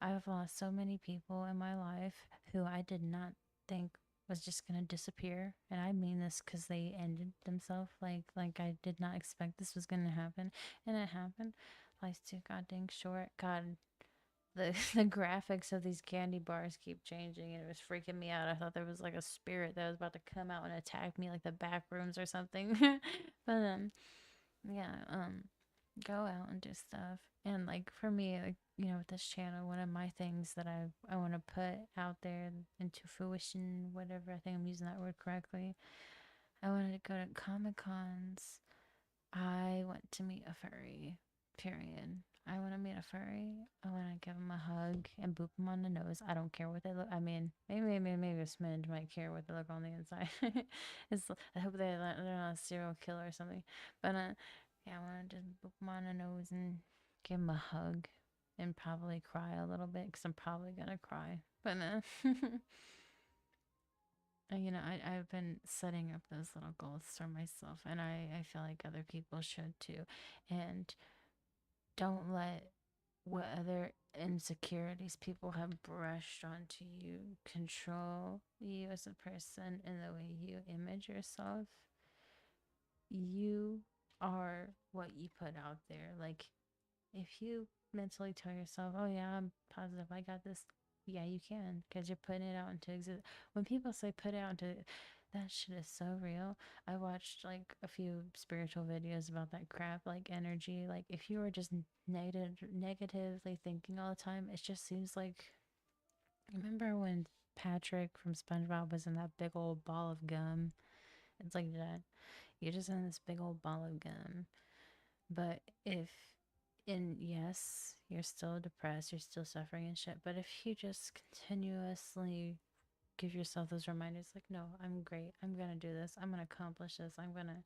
I've lost so many people in my life who I did not think was just gonna disappear, and I mean this because they ended themselves. Like I did not expect this was gonna happen, and it happened. Life's too goddamn short. God, the the graphics of these candy bars keep changing, and it was freaking me out. I thought there was like a spirit that was about to come out and attack me, like the back rooms or something. But yeah, go out and do stuff. And like for me, like with this channel, one of my things that I want to put out there into fruition, whatever, I think I'm using that word correctly. I wanted to go to Comic Cons. I want to meet a furry. Period. I want to meet a furry. I want to give him a hug and boop him on the nose. I don't care what they look. I mean, maybe a smidge might care what they look on the inside. I hope they're not a serial killer or something. But Yeah, I want to just boop him on the nose and give him a hug and probably cry a little bit because I'm probably gonna cry. But you know, I've been setting up those little goals for myself, and I feel like other people should too. And don't let what other insecurities people have brushed onto you control you as a person and the way you image yourself. You are what you put out there. Like, if you mentally tell yourself, oh, yeah, I'm positive, I got this, yeah, you can, because you're putting it out into existence. When people say put it out into, that shit is so real. I watched like a few spiritual videos about that crap, like energy. Like, if you are just negatively thinking all the time, it just seems like. Remember when Patrick from SpongeBob was in that big old ball of gum? It's like that. You're just in this big old ball of gum. But if, and yes, you're still depressed, you're still suffering and shit, but if you just continuously give yourself those reminders, like, no, I'm great, I'm gonna do this, I'm gonna accomplish this, I'm gonna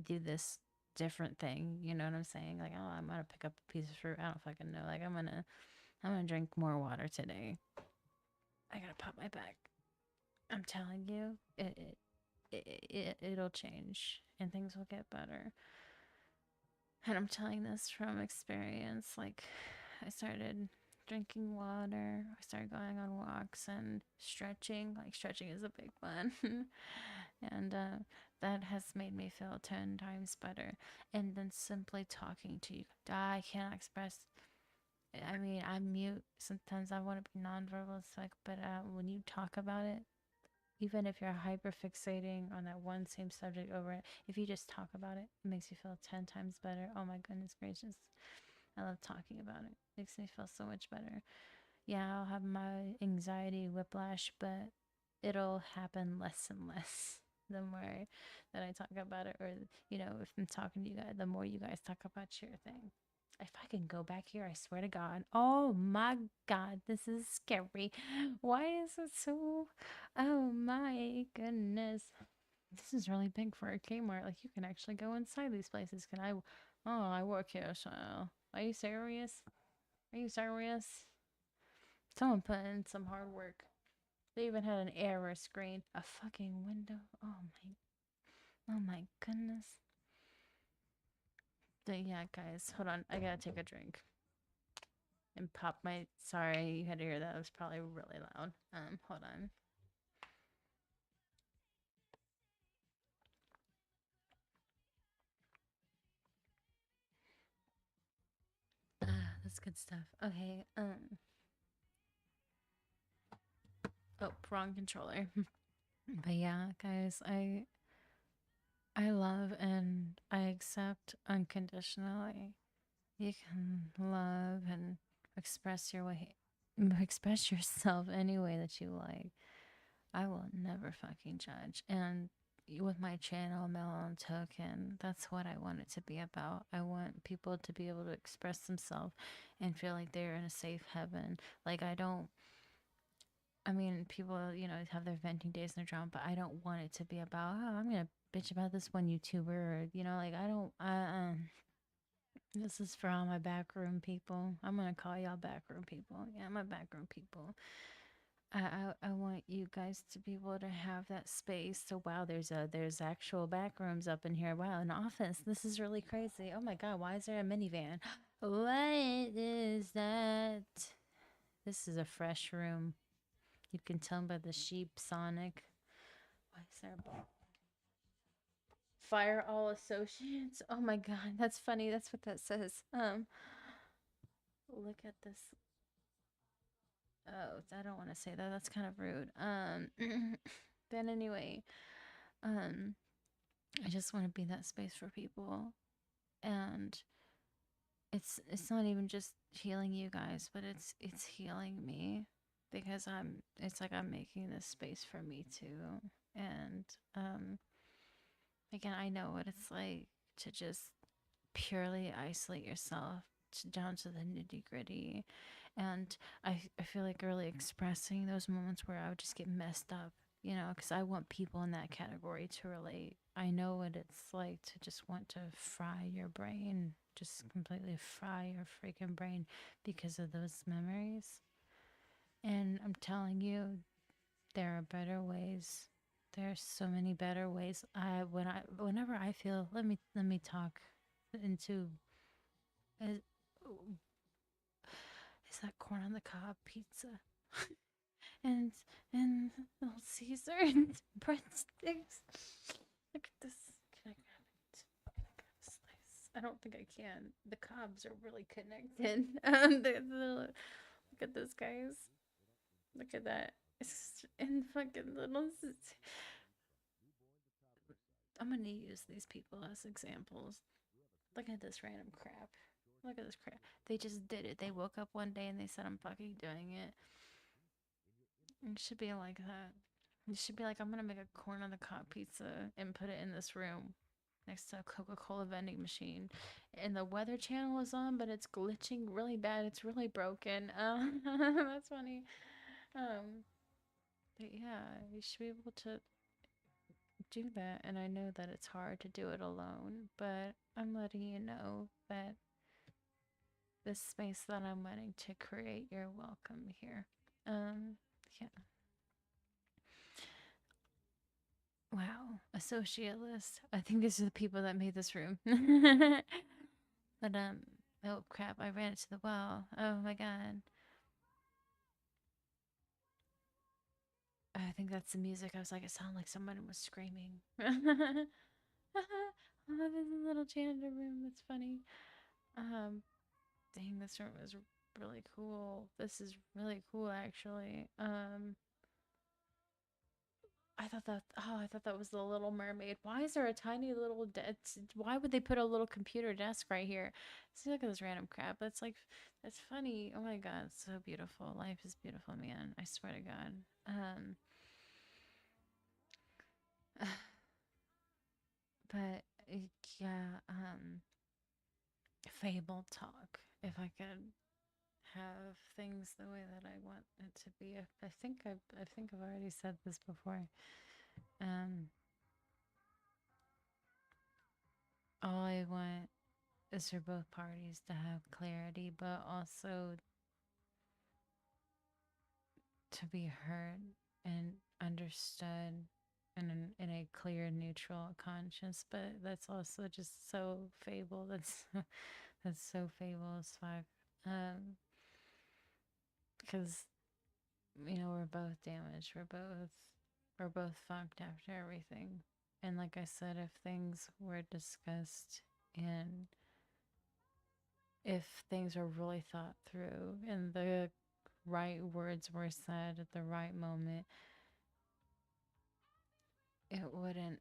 do this different thing, you know what I'm saying? Like, oh, I'm gonna pick up a piece of fruit, I don't fucking know. Like, I'm gonna drink more water today. I gotta pop my back. I'm telling you, it'll change and things will get better. And I'm telling this from experience. Like, I started drinking water, I started going on walks and stretching. Like, stretching is a big one. And that has made me feel 10 times better. And then simply talking to you. I can't express. I mean, I'm mute. Sometimes I want to be nonverbal, but when you talk about it, even if you're hyper fixating on that one same subject over it, if you just talk about it, it makes you feel 10 times better. Oh my goodness gracious. I love talking about it. Makes me feel so much better. Yeah, I'll have my anxiety whiplash, but it'll happen less and less the more that I talk about it. Or, you know, if I'm talking to you guys, the more you guys talk about your thing. If I can go back here, I swear to God. Oh my God, this is scary. Why is it so? Oh my goodness. This is really big for a Kmart. Like, you can actually go inside these places. Can I? Oh, I work here, so. Are you serious? Are you serious? Someone put in some hard work. They even had an error screen. A fucking window. Oh my goodness. But yeah, guys, hold on. I gotta take a drink and pop my. Sorry, you had to hear that. It was probably really loud. Hold on. That's good stuff. Okay. Oh, wrong controller. But yeah, guys, I love and I accept unconditionally. You can love and express your way, express yourself any way that you like. I will never fucking judge. And with my channel, Mellow and Token, that's what I want it to be about. I want people to be able to express themselves and feel like they're in a safe heaven. Like, I mean, people, you know, have their venting days and their drama, but I don't want it to be about, oh, I'm gonna bitch about this one YouTuber, or, you know, like, I don't, this is for all my backroom people. I'm gonna call y'all backroom people. Yeah, my backroom people. I want you guys to be able to have that space. So wow, there's actual back rooms up in here. Wow, an office. This is really crazy. Oh my God, why is there a minivan? What is that? This is a fresh room. You can tell by the sheep Sonic. Why is there a ball? Fire all associates. Oh my God, that's funny. That's what that says. Look at this. Oh, I don't want to say that. That's kind of rude. But anyway, um, I just want to be that space for people, and it's not even just healing you guys, but it's healing me because it's like I'm making this space for me too, and again, I know what it's like to just purely isolate yourself down to the nitty gritty. And I feel like really expressing those moments where I would just get messed up you know, because I want people in that category to relate. I know what it's like to just want to fry your brain, just completely fry your freaking brain because of those memories. And I'm telling you, there are better ways. There's so many better ways. Whenever I feel, let me talk into is, is that corn on the cob pizza and and little Caesar and breadsticks. Look at this. Can I grab it? Can I grab a slice? I don't think I can. The cobs are really connected. Look at this, guys. Look at that. It's in fucking little. I'm gonna use these people as examples. Look at this random crap. Look at this crap. They just did it. They woke up one day and they said, I'm fucking doing it. It should be like that. It should be like, I'm gonna make a corn on the cob pizza and put it in this room next to a Coca-Cola vending machine. And the Weather Channel is on, but it's glitching really bad. It's really broken. That's funny. Um, but yeah, you should be able to do that. And I know that it's hard to do it alone, but I'm letting you know that this space that I'm wanting to create, you're welcome here. Yeah. Wow, associate list. I think these are the people that made this room. But oh crap, I ran into the wall. Oh my god. I think that's the music. I was like, it sounded like someone was screaming. Oh, there's a little janitor room. That's funny. Um, dang, this room is really cool. This is really cool, actually. I thought that was the Little Mermaid. Why is there a tiny little why would they put a little computer desk right here? See, look at this random crap. That's funny. Oh my god, it's so beautiful. Life is beautiful, man. I swear to God. But yeah, fable talk. If I could have things the way that I want it to be. I think I've already said this before. Um all I want is for both parties to have clarity, but also to be heard and understood in a clear, neutral conscience. But that's also just so fable. That's so fable as fuck. Because we're both damaged. We're both fucked after everything. And like I said, if things were discussed and if things were really thought through and the right words were said at the right moment, it wouldn't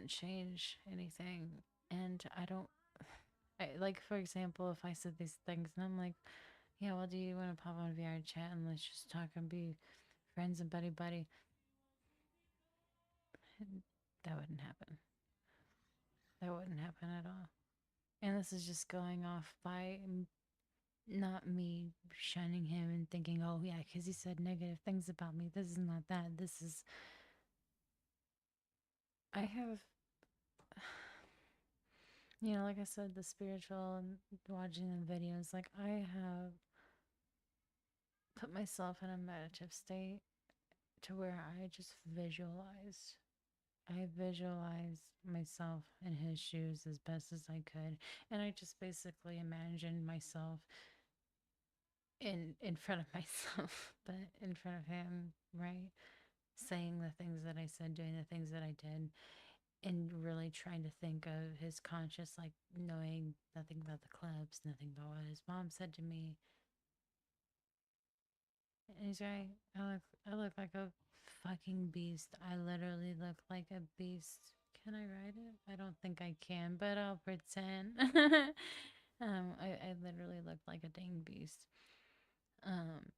change anything. And like, for example, if I said these things and I'm like, yeah, well, do you want to pop on VR chat and let's just talk and be friends and buddy buddy? That wouldn't happen. That wouldn't happen at all. And this is just going off by not me shunning him and thinking, oh, yeah, because he said negative things about me. This is not that. This is. I have, like I said, the spiritual and watching the videos, like, I have put myself in a meditative state to where I just visualized. I visualized myself in his shoes as best as I could. And I just basically imagined myself in front of myself, but in front of him, right? Saying the things that I said, doing the things that I did, and really trying to think of his conscious, like knowing nothing about the clubs, nothing about what his mom said to me. And he's right. I look like a fucking beast. I literally look like a beast. Can I write it? I don't think I can, but I'll pretend. I literally look like a dang beast. Um,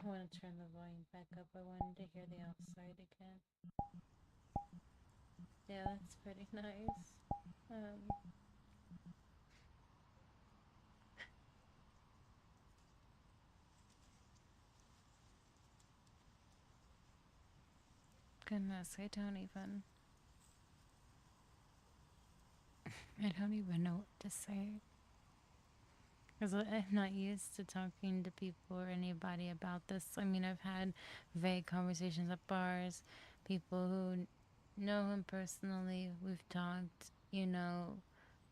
I want to turn the volume back up. I wanted to hear the outside again. Yeah, that's pretty nice. Um, Goodness, I don't even know what to say. Because I'm not used to talking to people or anybody about this. I mean, I've had vague conversations at bars, people who know him personally, we've talked,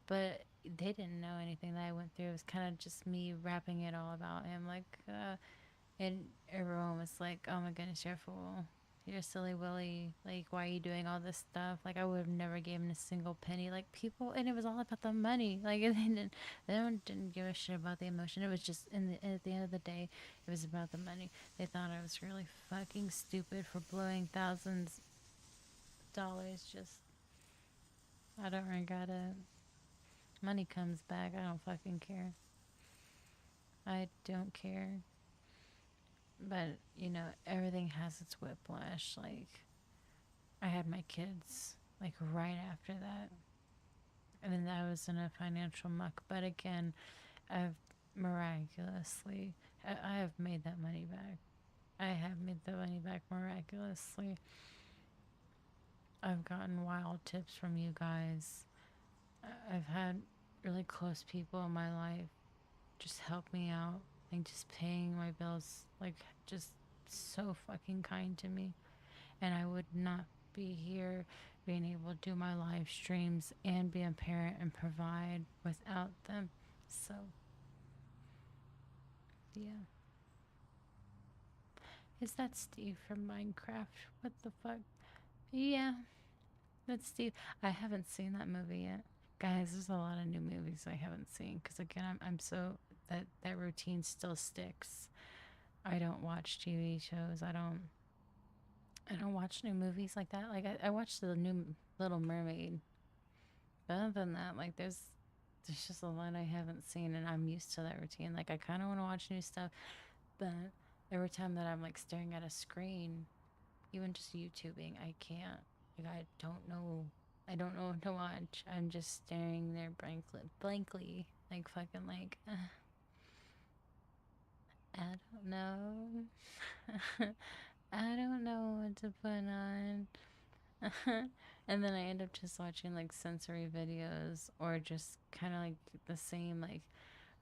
but they didn't know anything that I went through. It was kind of just me rapping it all about him. And everyone was like, "Oh my goodness, you're a fool. You're a silly Willy. Like, why are you doing all this stuff?" Like, I would have never given a single penny. Like, people, and it was all about the money. Like, they didn't give a shit about the emotion. It was just at the end of the day, it was about the money. They thought I was really fucking stupid for blowing thousands of dollars. Just, I don't regret it. Money comes back. I don't fucking care. I don't care. But, everything has its whiplash. Like, I had my kids, like, right after that. And then I was in a financial muck. But again, I've miraculously, I have made that money back. I have made the money back miraculously. I've gotten wild tips from you guys. I've had really close people in my life just help me out. Like, just paying my bills. Like, just so fucking kind to me. And I would not be here being able to do my live streams and be a parent and provide without them. So, yeah. Is that Steve from Minecraft? What the fuck? Yeah, that's Steve. I haven't seen that movie yet. Guys, there's a lot of new movies I haven't seen because again, I'm so that routine still sticks. I don't watch TV shows. I don't watch new movies like that. Like I watched the new Little Mermaid. But other than that, like there's just a lot I haven't seen and I'm used to that routine. Like I kinda wanna watch new stuff, but every time that I'm like staring at a screen, even just YouTubing, I can't. Like I don't know what to watch. I'm just staring there blankly, like fucking like I don't know. I don't know what to put on. And then I end up just watching like sensory videos or just kind of like the same like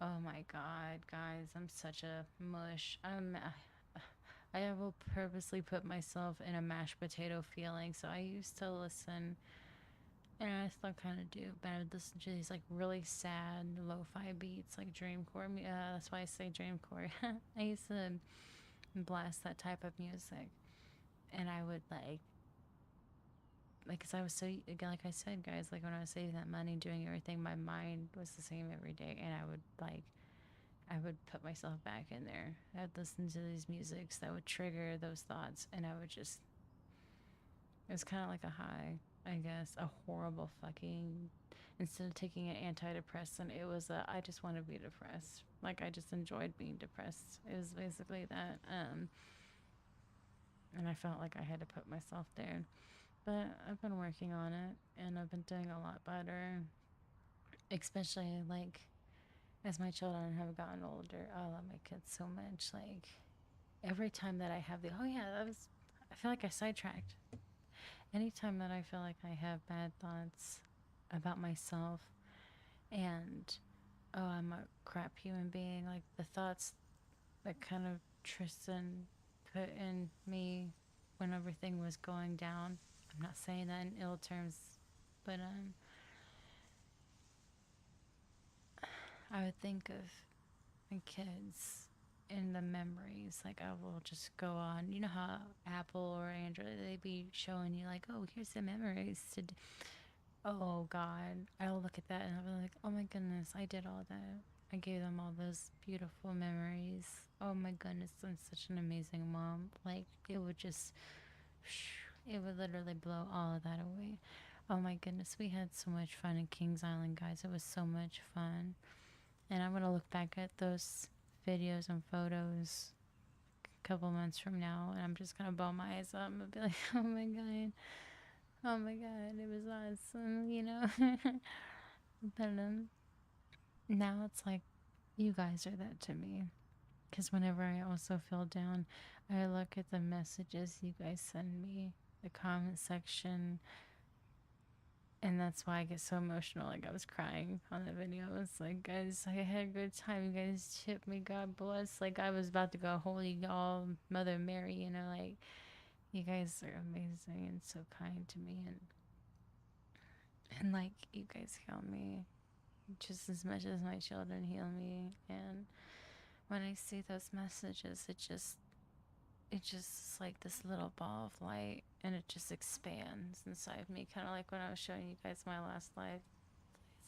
oh my god guys, I'm such a mush. I will purposely put myself in a mashed potato feeling, so I used to listen and I still kind of do, but I would listen to these like really sad lo-fi beats like dreamcore. That's why I say dreamcore. I used to blast that type of music and I would like because I was so again like I said guys, like when I was saving that money doing everything, my mind was the same every day and I would put myself back in there. I'd listen to these musics that would trigger those thoughts and I would just it was kind of like a high, I guess, a horrible fucking instead of taking an antidepressant, it was a I just want to be depressed. Like I just enjoyed being depressed. It was basically that and I felt like I had to put myself there. But I've been working on it and I've been doing a lot better. Especially like as my children have gotten older. I love my kids so much. Like every time that I have the oh yeah, that was I feel like I sidetracked. Anytime that I feel like I have bad thoughts about myself and oh I'm a crap human being, like the thoughts that kind of Tristan put in me when everything was going down. I'm not saying that in ill terms, but I would think of my kids and the memories. Like I will just go on. You know how Apple or Android they be showing you like, oh, here's the memories to. Oh God, I'll look at that and I'll be like, oh my goodness, I did all that. I gave them all those beautiful memories. Oh my goodness, I'm such an amazing mom. Like it would just, it would literally blow all of that away. Oh my goodness, we had so much fun in Kings Island, guys. It was so much fun. And I'm gonna look back at those videos and photos a couple months from now, and I'm just gonna bawl my eyes up and be like, oh my god, it was awesome. But now it's like you guys are that to me. Because whenever I also feel down, I look at the messages you guys send me, the comment section, and that's why I get so emotional. Like I was crying on the video. I was like, guys, I had a good time. You guys tipped me. God bless. Like I was about to go, holy y'all, Mother Mary. You know, like you guys are amazing and so kind to me, and like you guys heal me just as much as my children heal me. And when I see those messages, it just is like this little ball of light, and it just expands inside of me, kind of like when I was showing you guys my last life.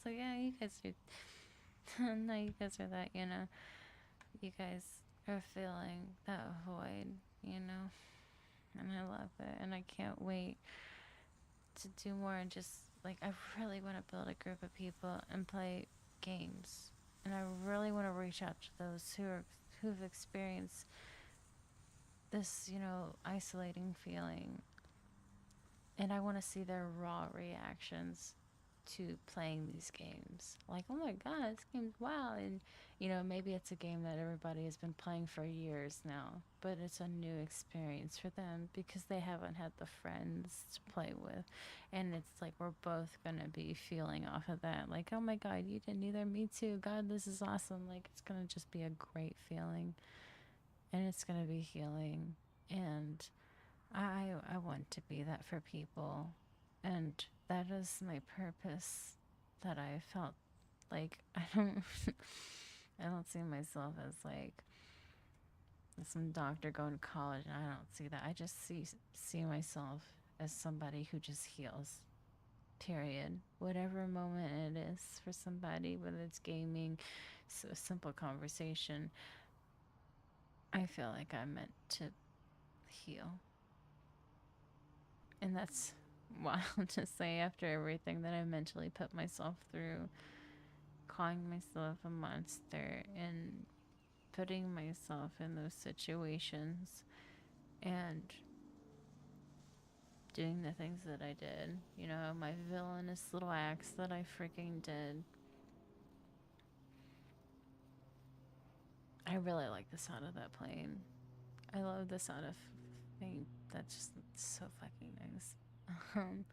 So yeah, you guys are no, you guys are that, you guys are filling that void, and I love it, and I can't wait to do more. And just like I really want to build a group of people and play games, and I really want to reach out to those who've experienced this, isolating feeling, and I want to see their raw reactions to playing these games. Like, oh my god, this game's wow. And maybe it's a game that everybody has been playing for years now, but it's a new experience for them because they haven't had the friends to play with. And it's like we're both gonna be feeling off of that. Like, oh my god, you didn't either. Me too. God, this is awesome. Like, it's gonna just be a great feeling, and it's gonna be healing. And I want to be that for people, and that is my purpose. That I felt like I don't I don't see myself as like some doctor going to college, and I don't see that. I just see myself as somebody who just heals. Period. Whatever moment it is for somebody, whether it's gaming, so a simple conversation, I feel like I'm meant to heal. And that's wild to say after everything that I mentally put myself through, calling myself a monster and putting myself in those situations and doing the things that I did. My villainous little acts that I freaking did. I really like the sound of that plane. I love the sound of thing. That's just so fucking nice. Um,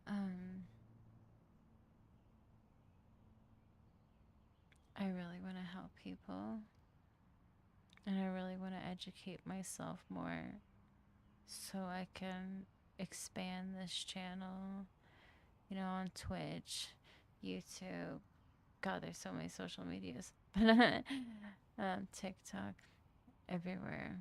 um, I really want to help people, and I really want to educate myself more so I can expand this channel, on Twitch, YouTube. God, there's so many social medias, but TikTok, everywhere.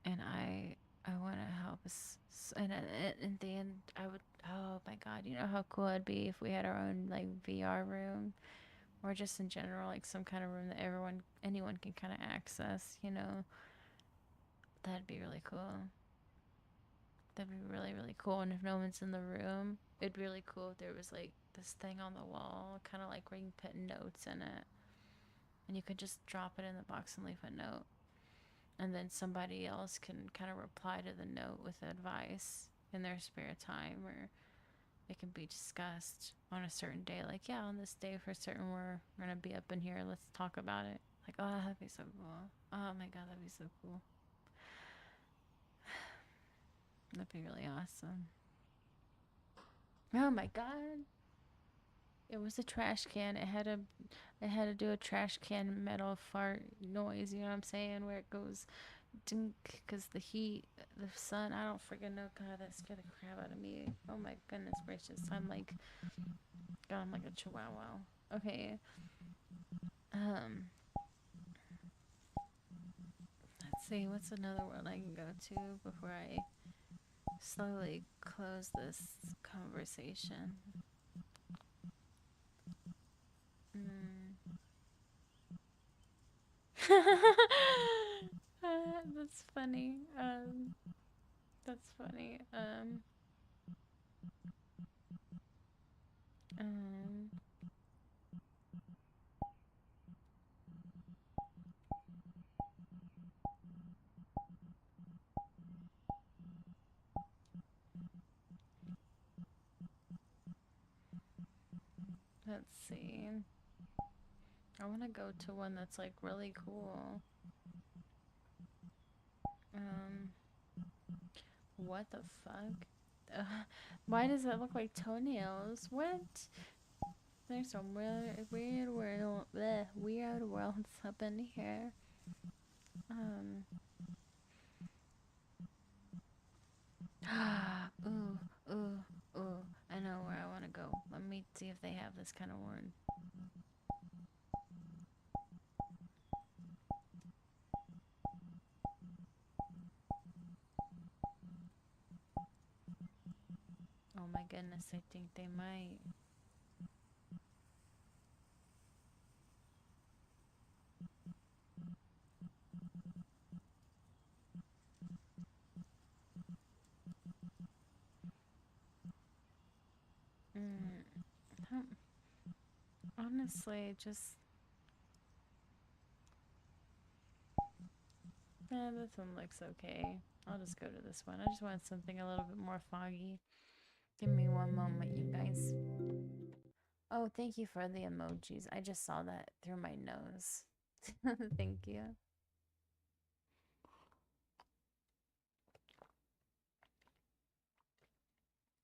And I want to help us. And in the end, I would. Oh my God, you know how cool it'd be if we had our own like VR room, or just in general like some kind of room that anyone can kind of access. That'd be really cool. That'd be really, really cool. And if no one's in the room, it'd be really cool if there was like this thing on the wall, kind of like where you can put notes in it. And you could just drop it in the box and leave a note. And then somebody else can kind of reply to the note with advice in their spare time, or it can be discussed on a certain day. Like, yeah, on this day for certain, we're going to be up in here. Let's talk about it. Like, oh, that'd be so cool. Oh my God, that'd be so cool. That'd be really awesome. Oh my God. It was a trash can. It had to do a trash can metal fart noise, you know what I'm saying? Where it goes dink, because the heat, the sun, I don't freaking know. God, that scared the crap out of me. Oh my goodness gracious. God, I'm like a chihuahua. Okay. Um, let's see, what's another world I can go to before I slowly close this conversation? Mm. That's funny. That's funny. Um, let's see. I want to go to one that's like really cool. Um, What the fuck? Why does it look like toenails? What? There's some weird worlds up in here. Um. Ooh, ooh, ooh. I know where I want to go. Let me see if they have this kind of word. Oh my goodness, I think they might. Hmm. Honestly, just. This one looks okay. I'll just go to this one. I just want something a little bit more foggy. Give me one moment, you guys. Oh, thank you for the emojis. I just saw that through my nose. Thank you.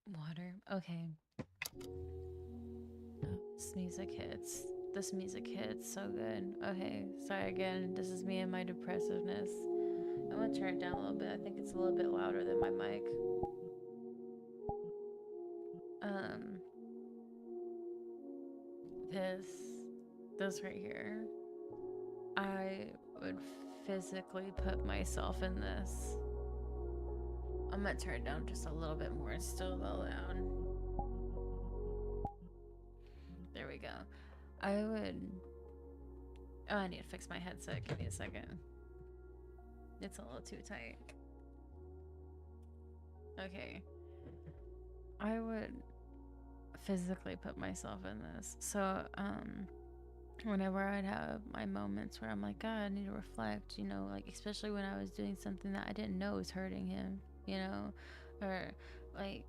Water. Okay. Oh, this music hits. This music hits so good. Okay, sorry again. This is me and my depressiveness. I'm gonna turn it down a little bit. I think it's a little bit louder than my mic. Um, this, this right here. I would physically put myself in this. I'm gonna turn it down just a little bit more. It's still a little loud. There we go. I would. Oh, I need to fix my headset. Give me a second. It's a little too tight. Okay. I would physically put myself in this. So, whenever I'd have my moments where I'm like, God, I need to reflect, you know, like, especially when I was doing something that I didn't know was hurting him, you know, or like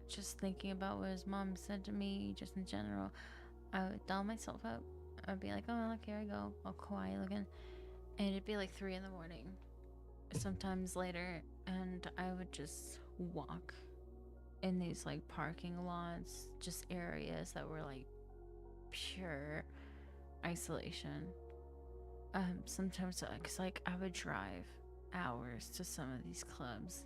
just thinking about what his mom said to me, just in general, I would doll myself up. I'd be like, oh, look, here I go, all kawaii looking. And it'd be like 3 in the morning, sometimes later, and I would just walk in these like parking lots, just areas that were like pure isolation. Sometimes, cause like I would drive hours to some of these clubs,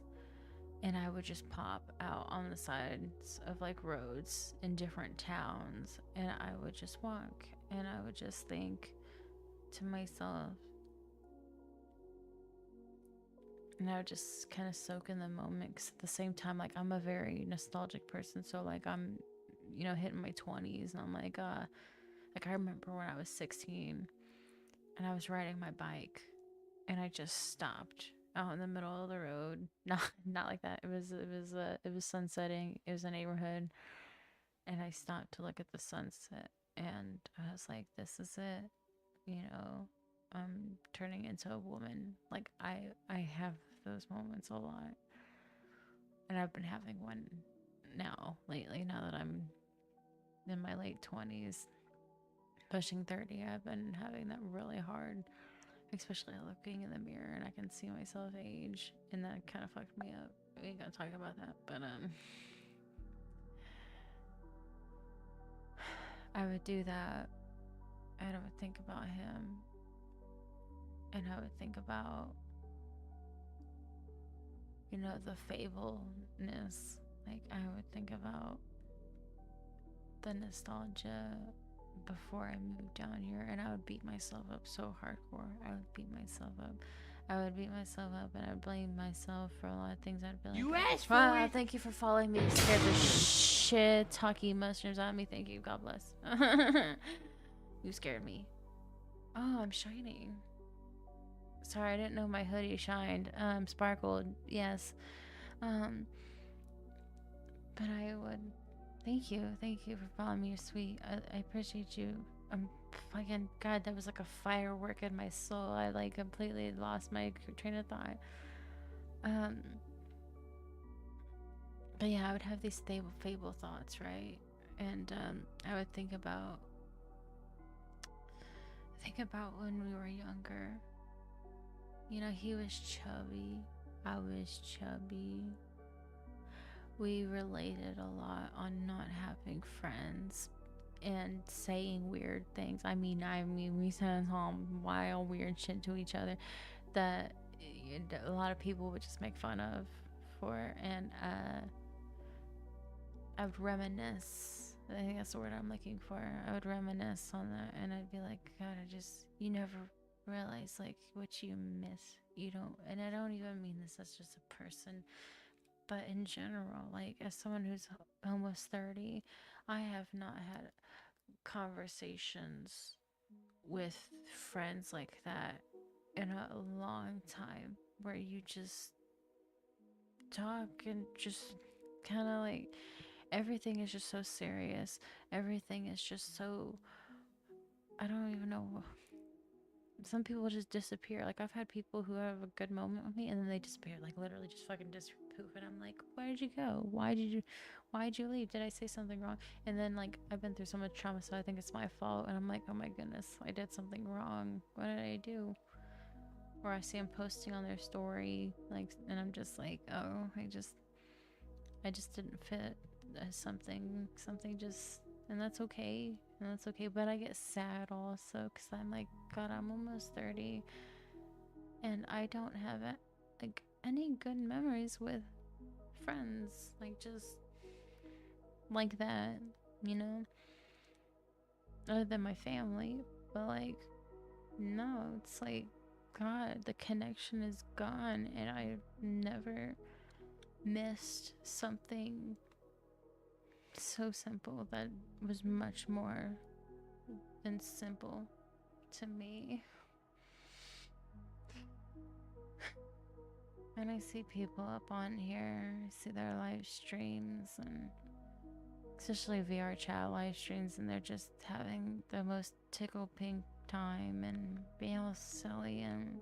and I would just pop out on the sides of like roads in different towns, and I would just walk, and I would just think to myself, and I would just kind of soak in the moment. Cause at the same time, like I'm a very nostalgic person, so like I'm, you know, hitting my 20s, and I'm like I remember when I was 16 and I was riding my bike and I just stopped out in the middle of the road. Not like that. It was sunsetting. It was a neighborhood, and I stopped to look at the sunset, and I was like, "This is it." You know, I'm turning into a woman. Like I have those moments a lot, and I've been having one now lately. Now that I'm in my late 20s, pushing 30, I've been having that really hard, especially looking in the mirror and I can see myself age, and that kind of fucked me up. We ain't gonna talk about that, but I would do that, and I would think about him, and I would think about, you know, the fableness. Like I would think about the nostalgia before I moved down here, and I would beat myself up so hardcore. I would beat myself up. I would beat myself up, and I'd blame myself for a lot of things. I'd be like, You asked for wow, it. thank you for following me. You scared the shit talky mushrooms out of me. Thank you. God bless. You scared me. Oh, I'm shining. Sorry, I didn't know my hoodie shined. Sparkled. Yes. Um, but I would. Thank you. Thank you for following me. You're sweet. I appreciate you. I'm fucking God. That was like a firework in my soul. I like completely lost my train of thought. Um, but yeah, I would have these fable thoughts, right? And I would think about when we were younger. You know, he was chubby. I was chubby. we related a lot on not having friends and saying weird things. I mean, we said some wild, weird shit to each other that a lot of people would just make fun of for, and I would reminisce. I think that's the word I'm looking for. I would reminisce on that, and I'd be like, God, you never realize like what you miss. You don't, and I don't even mean this as just a person, but in general, like as someone who's almost 30, I have not had conversations with friends like that in a long time where you just talk and just kind of like everything is just so serious. Everything is just so, I don't even know. Some people just disappear. Like I've had people who have a good moment with me and then they disappear, like literally just fucking disappear. And I'm like, where did you go? Why did you leave? Did I say something wrong? And then like I've been through so much trauma, so I think it's my fault. And I'm like, oh my goodness, I did something wrong. What did I do? Or I see them posting on their story, like, and I'm just like, oh, I just didn't fit. Something just, and that's okay, But I get sad also because I'm like, God, I'm almost 30, and I don't have like any good memories with friends, like just like that, you know, other than my family. But like, no, it's like, God, the connection is gone, and I never missed something so simple that was much more than simple to me. And I see people up on here, I see their live streams, and especially VR chat live streams, and they're just having the most tickle pink time and being all silly, and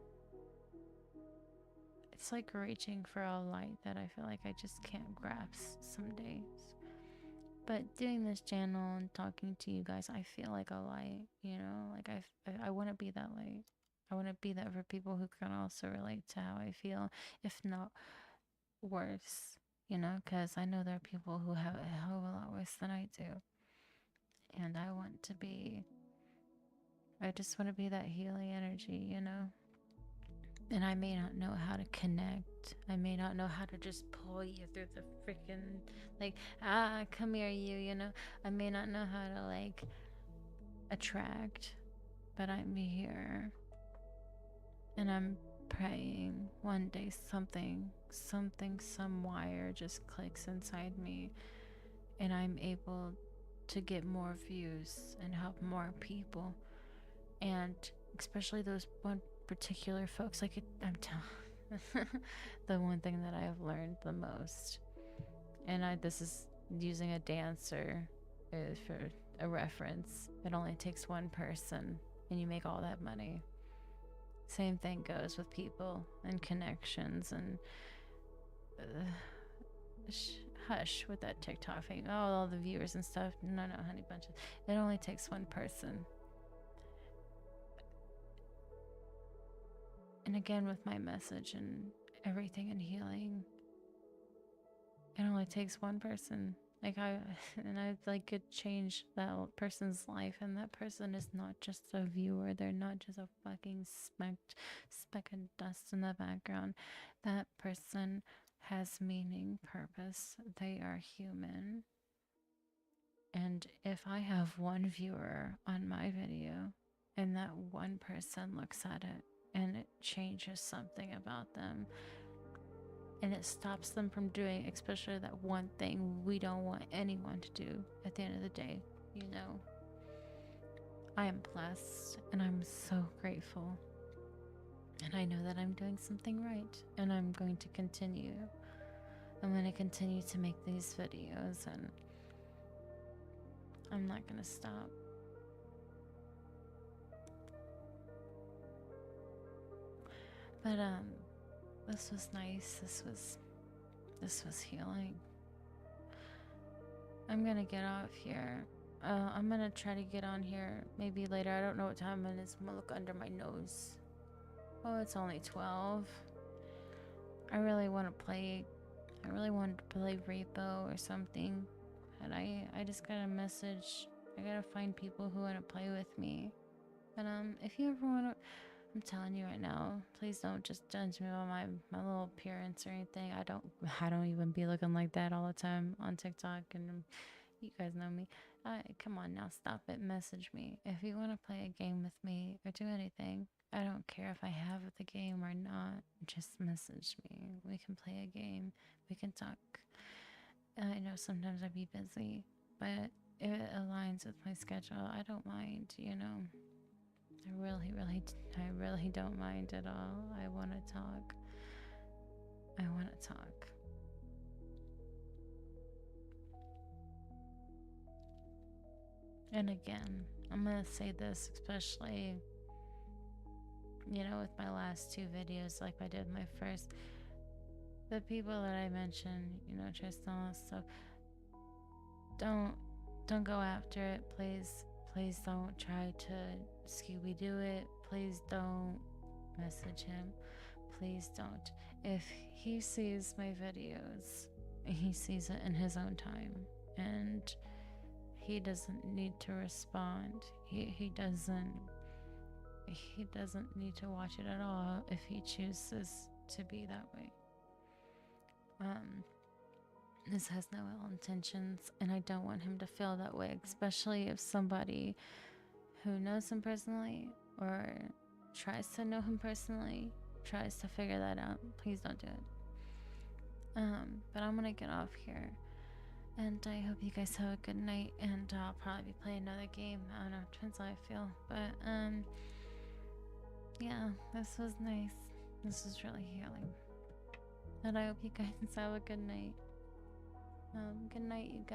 it's like reaching for a light that I feel like I just can't grasp some days. But doing this channel and talking to you guys, I feel like a light, you know? Like I want to be that light. I want to be that for people who can also relate to how I feel, if not worse, you know? Because I know there are people who have a hell of a lot worse than I do. And I just want to be that healing energy, you know? And I may not know how to connect. I may not know how to just pull you through the freaking, like, come here, you know? I may not know how to, like, attract, but I'm here. And I'm praying one day some wire just clicks inside me, and I'm able to get more views and help more people. And especially those one particular folks, like I'm telling the one thing that I've learned the most, and this is using a dancer for a reference. It only takes one person, and you make all that money. Same thing goes with people and connections, and hush with that TikTok thing. Oh, all the viewers and stuff. No, honey bunches. It only takes one person. And again, with my message and everything and healing, it only takes one person. Like I like could change that person's life, and that person is not just a viewer. They're not just a fucking speck of dust in the background. That person has meaning, purpose. They are human. And if I have one viewer on my video, and that one person looks at it and it changes something about them, and it stops them from doing especially that one thing we don't want anyone to do at the end of the day, you know, I am blessed and I'm so grateful, and I know that I'm doing something right, and I'm going to continue to make these videos, and I'm not going to stop. But this was nice. This was healing. I'm gonna get off here. I'm gonna try to get on here maybe later. I don't know what time it is. I'm gonna look under my nose. Oh, it's only 12. I really want to play I really wanted to play Repo or something. And I just got a message. I gotta find people who want to play with me. But if you ever want to, I'm telling you right now, please don't just judge me by my little appearance or anything. I don't even be looking like that all the time on TikTok, and you guys know me. Come on now, stop it. Message me if you want to play a game with me or do anything. I don't care if I have the game or not. Just message me. We can play a game. We can talk. I know sometimes I'd be busy, but if it aligns with my schedule, I don't mind, you know. I really don't mind at all. I want to talk. I want to talk. And again, I'm going to say this, especially, you know, with my last two videos, like I did my first. The people that I mentioned, you know, Tristan, so don't go after it, please. Please don't try to Scooby Doo it. Please don't message him. Please don't. If he sees my videos, he sees it in his own time, and he doesn't need to respond. He doesn't need to watch it at all if he chooses to be that way. This has no ill intentions, and I don't want him to feel that way, especially if somebody who knows him personally or tries to know him personally tries to figure that out. Please don't do it. But I'm gonna get off here, and I hope you guys have a good night, and I'll probably be playing another game. I don't know, depends how I feel, but yeah, this was nice. This was really healing, and I hope you guys have a good night. Good night, you guys.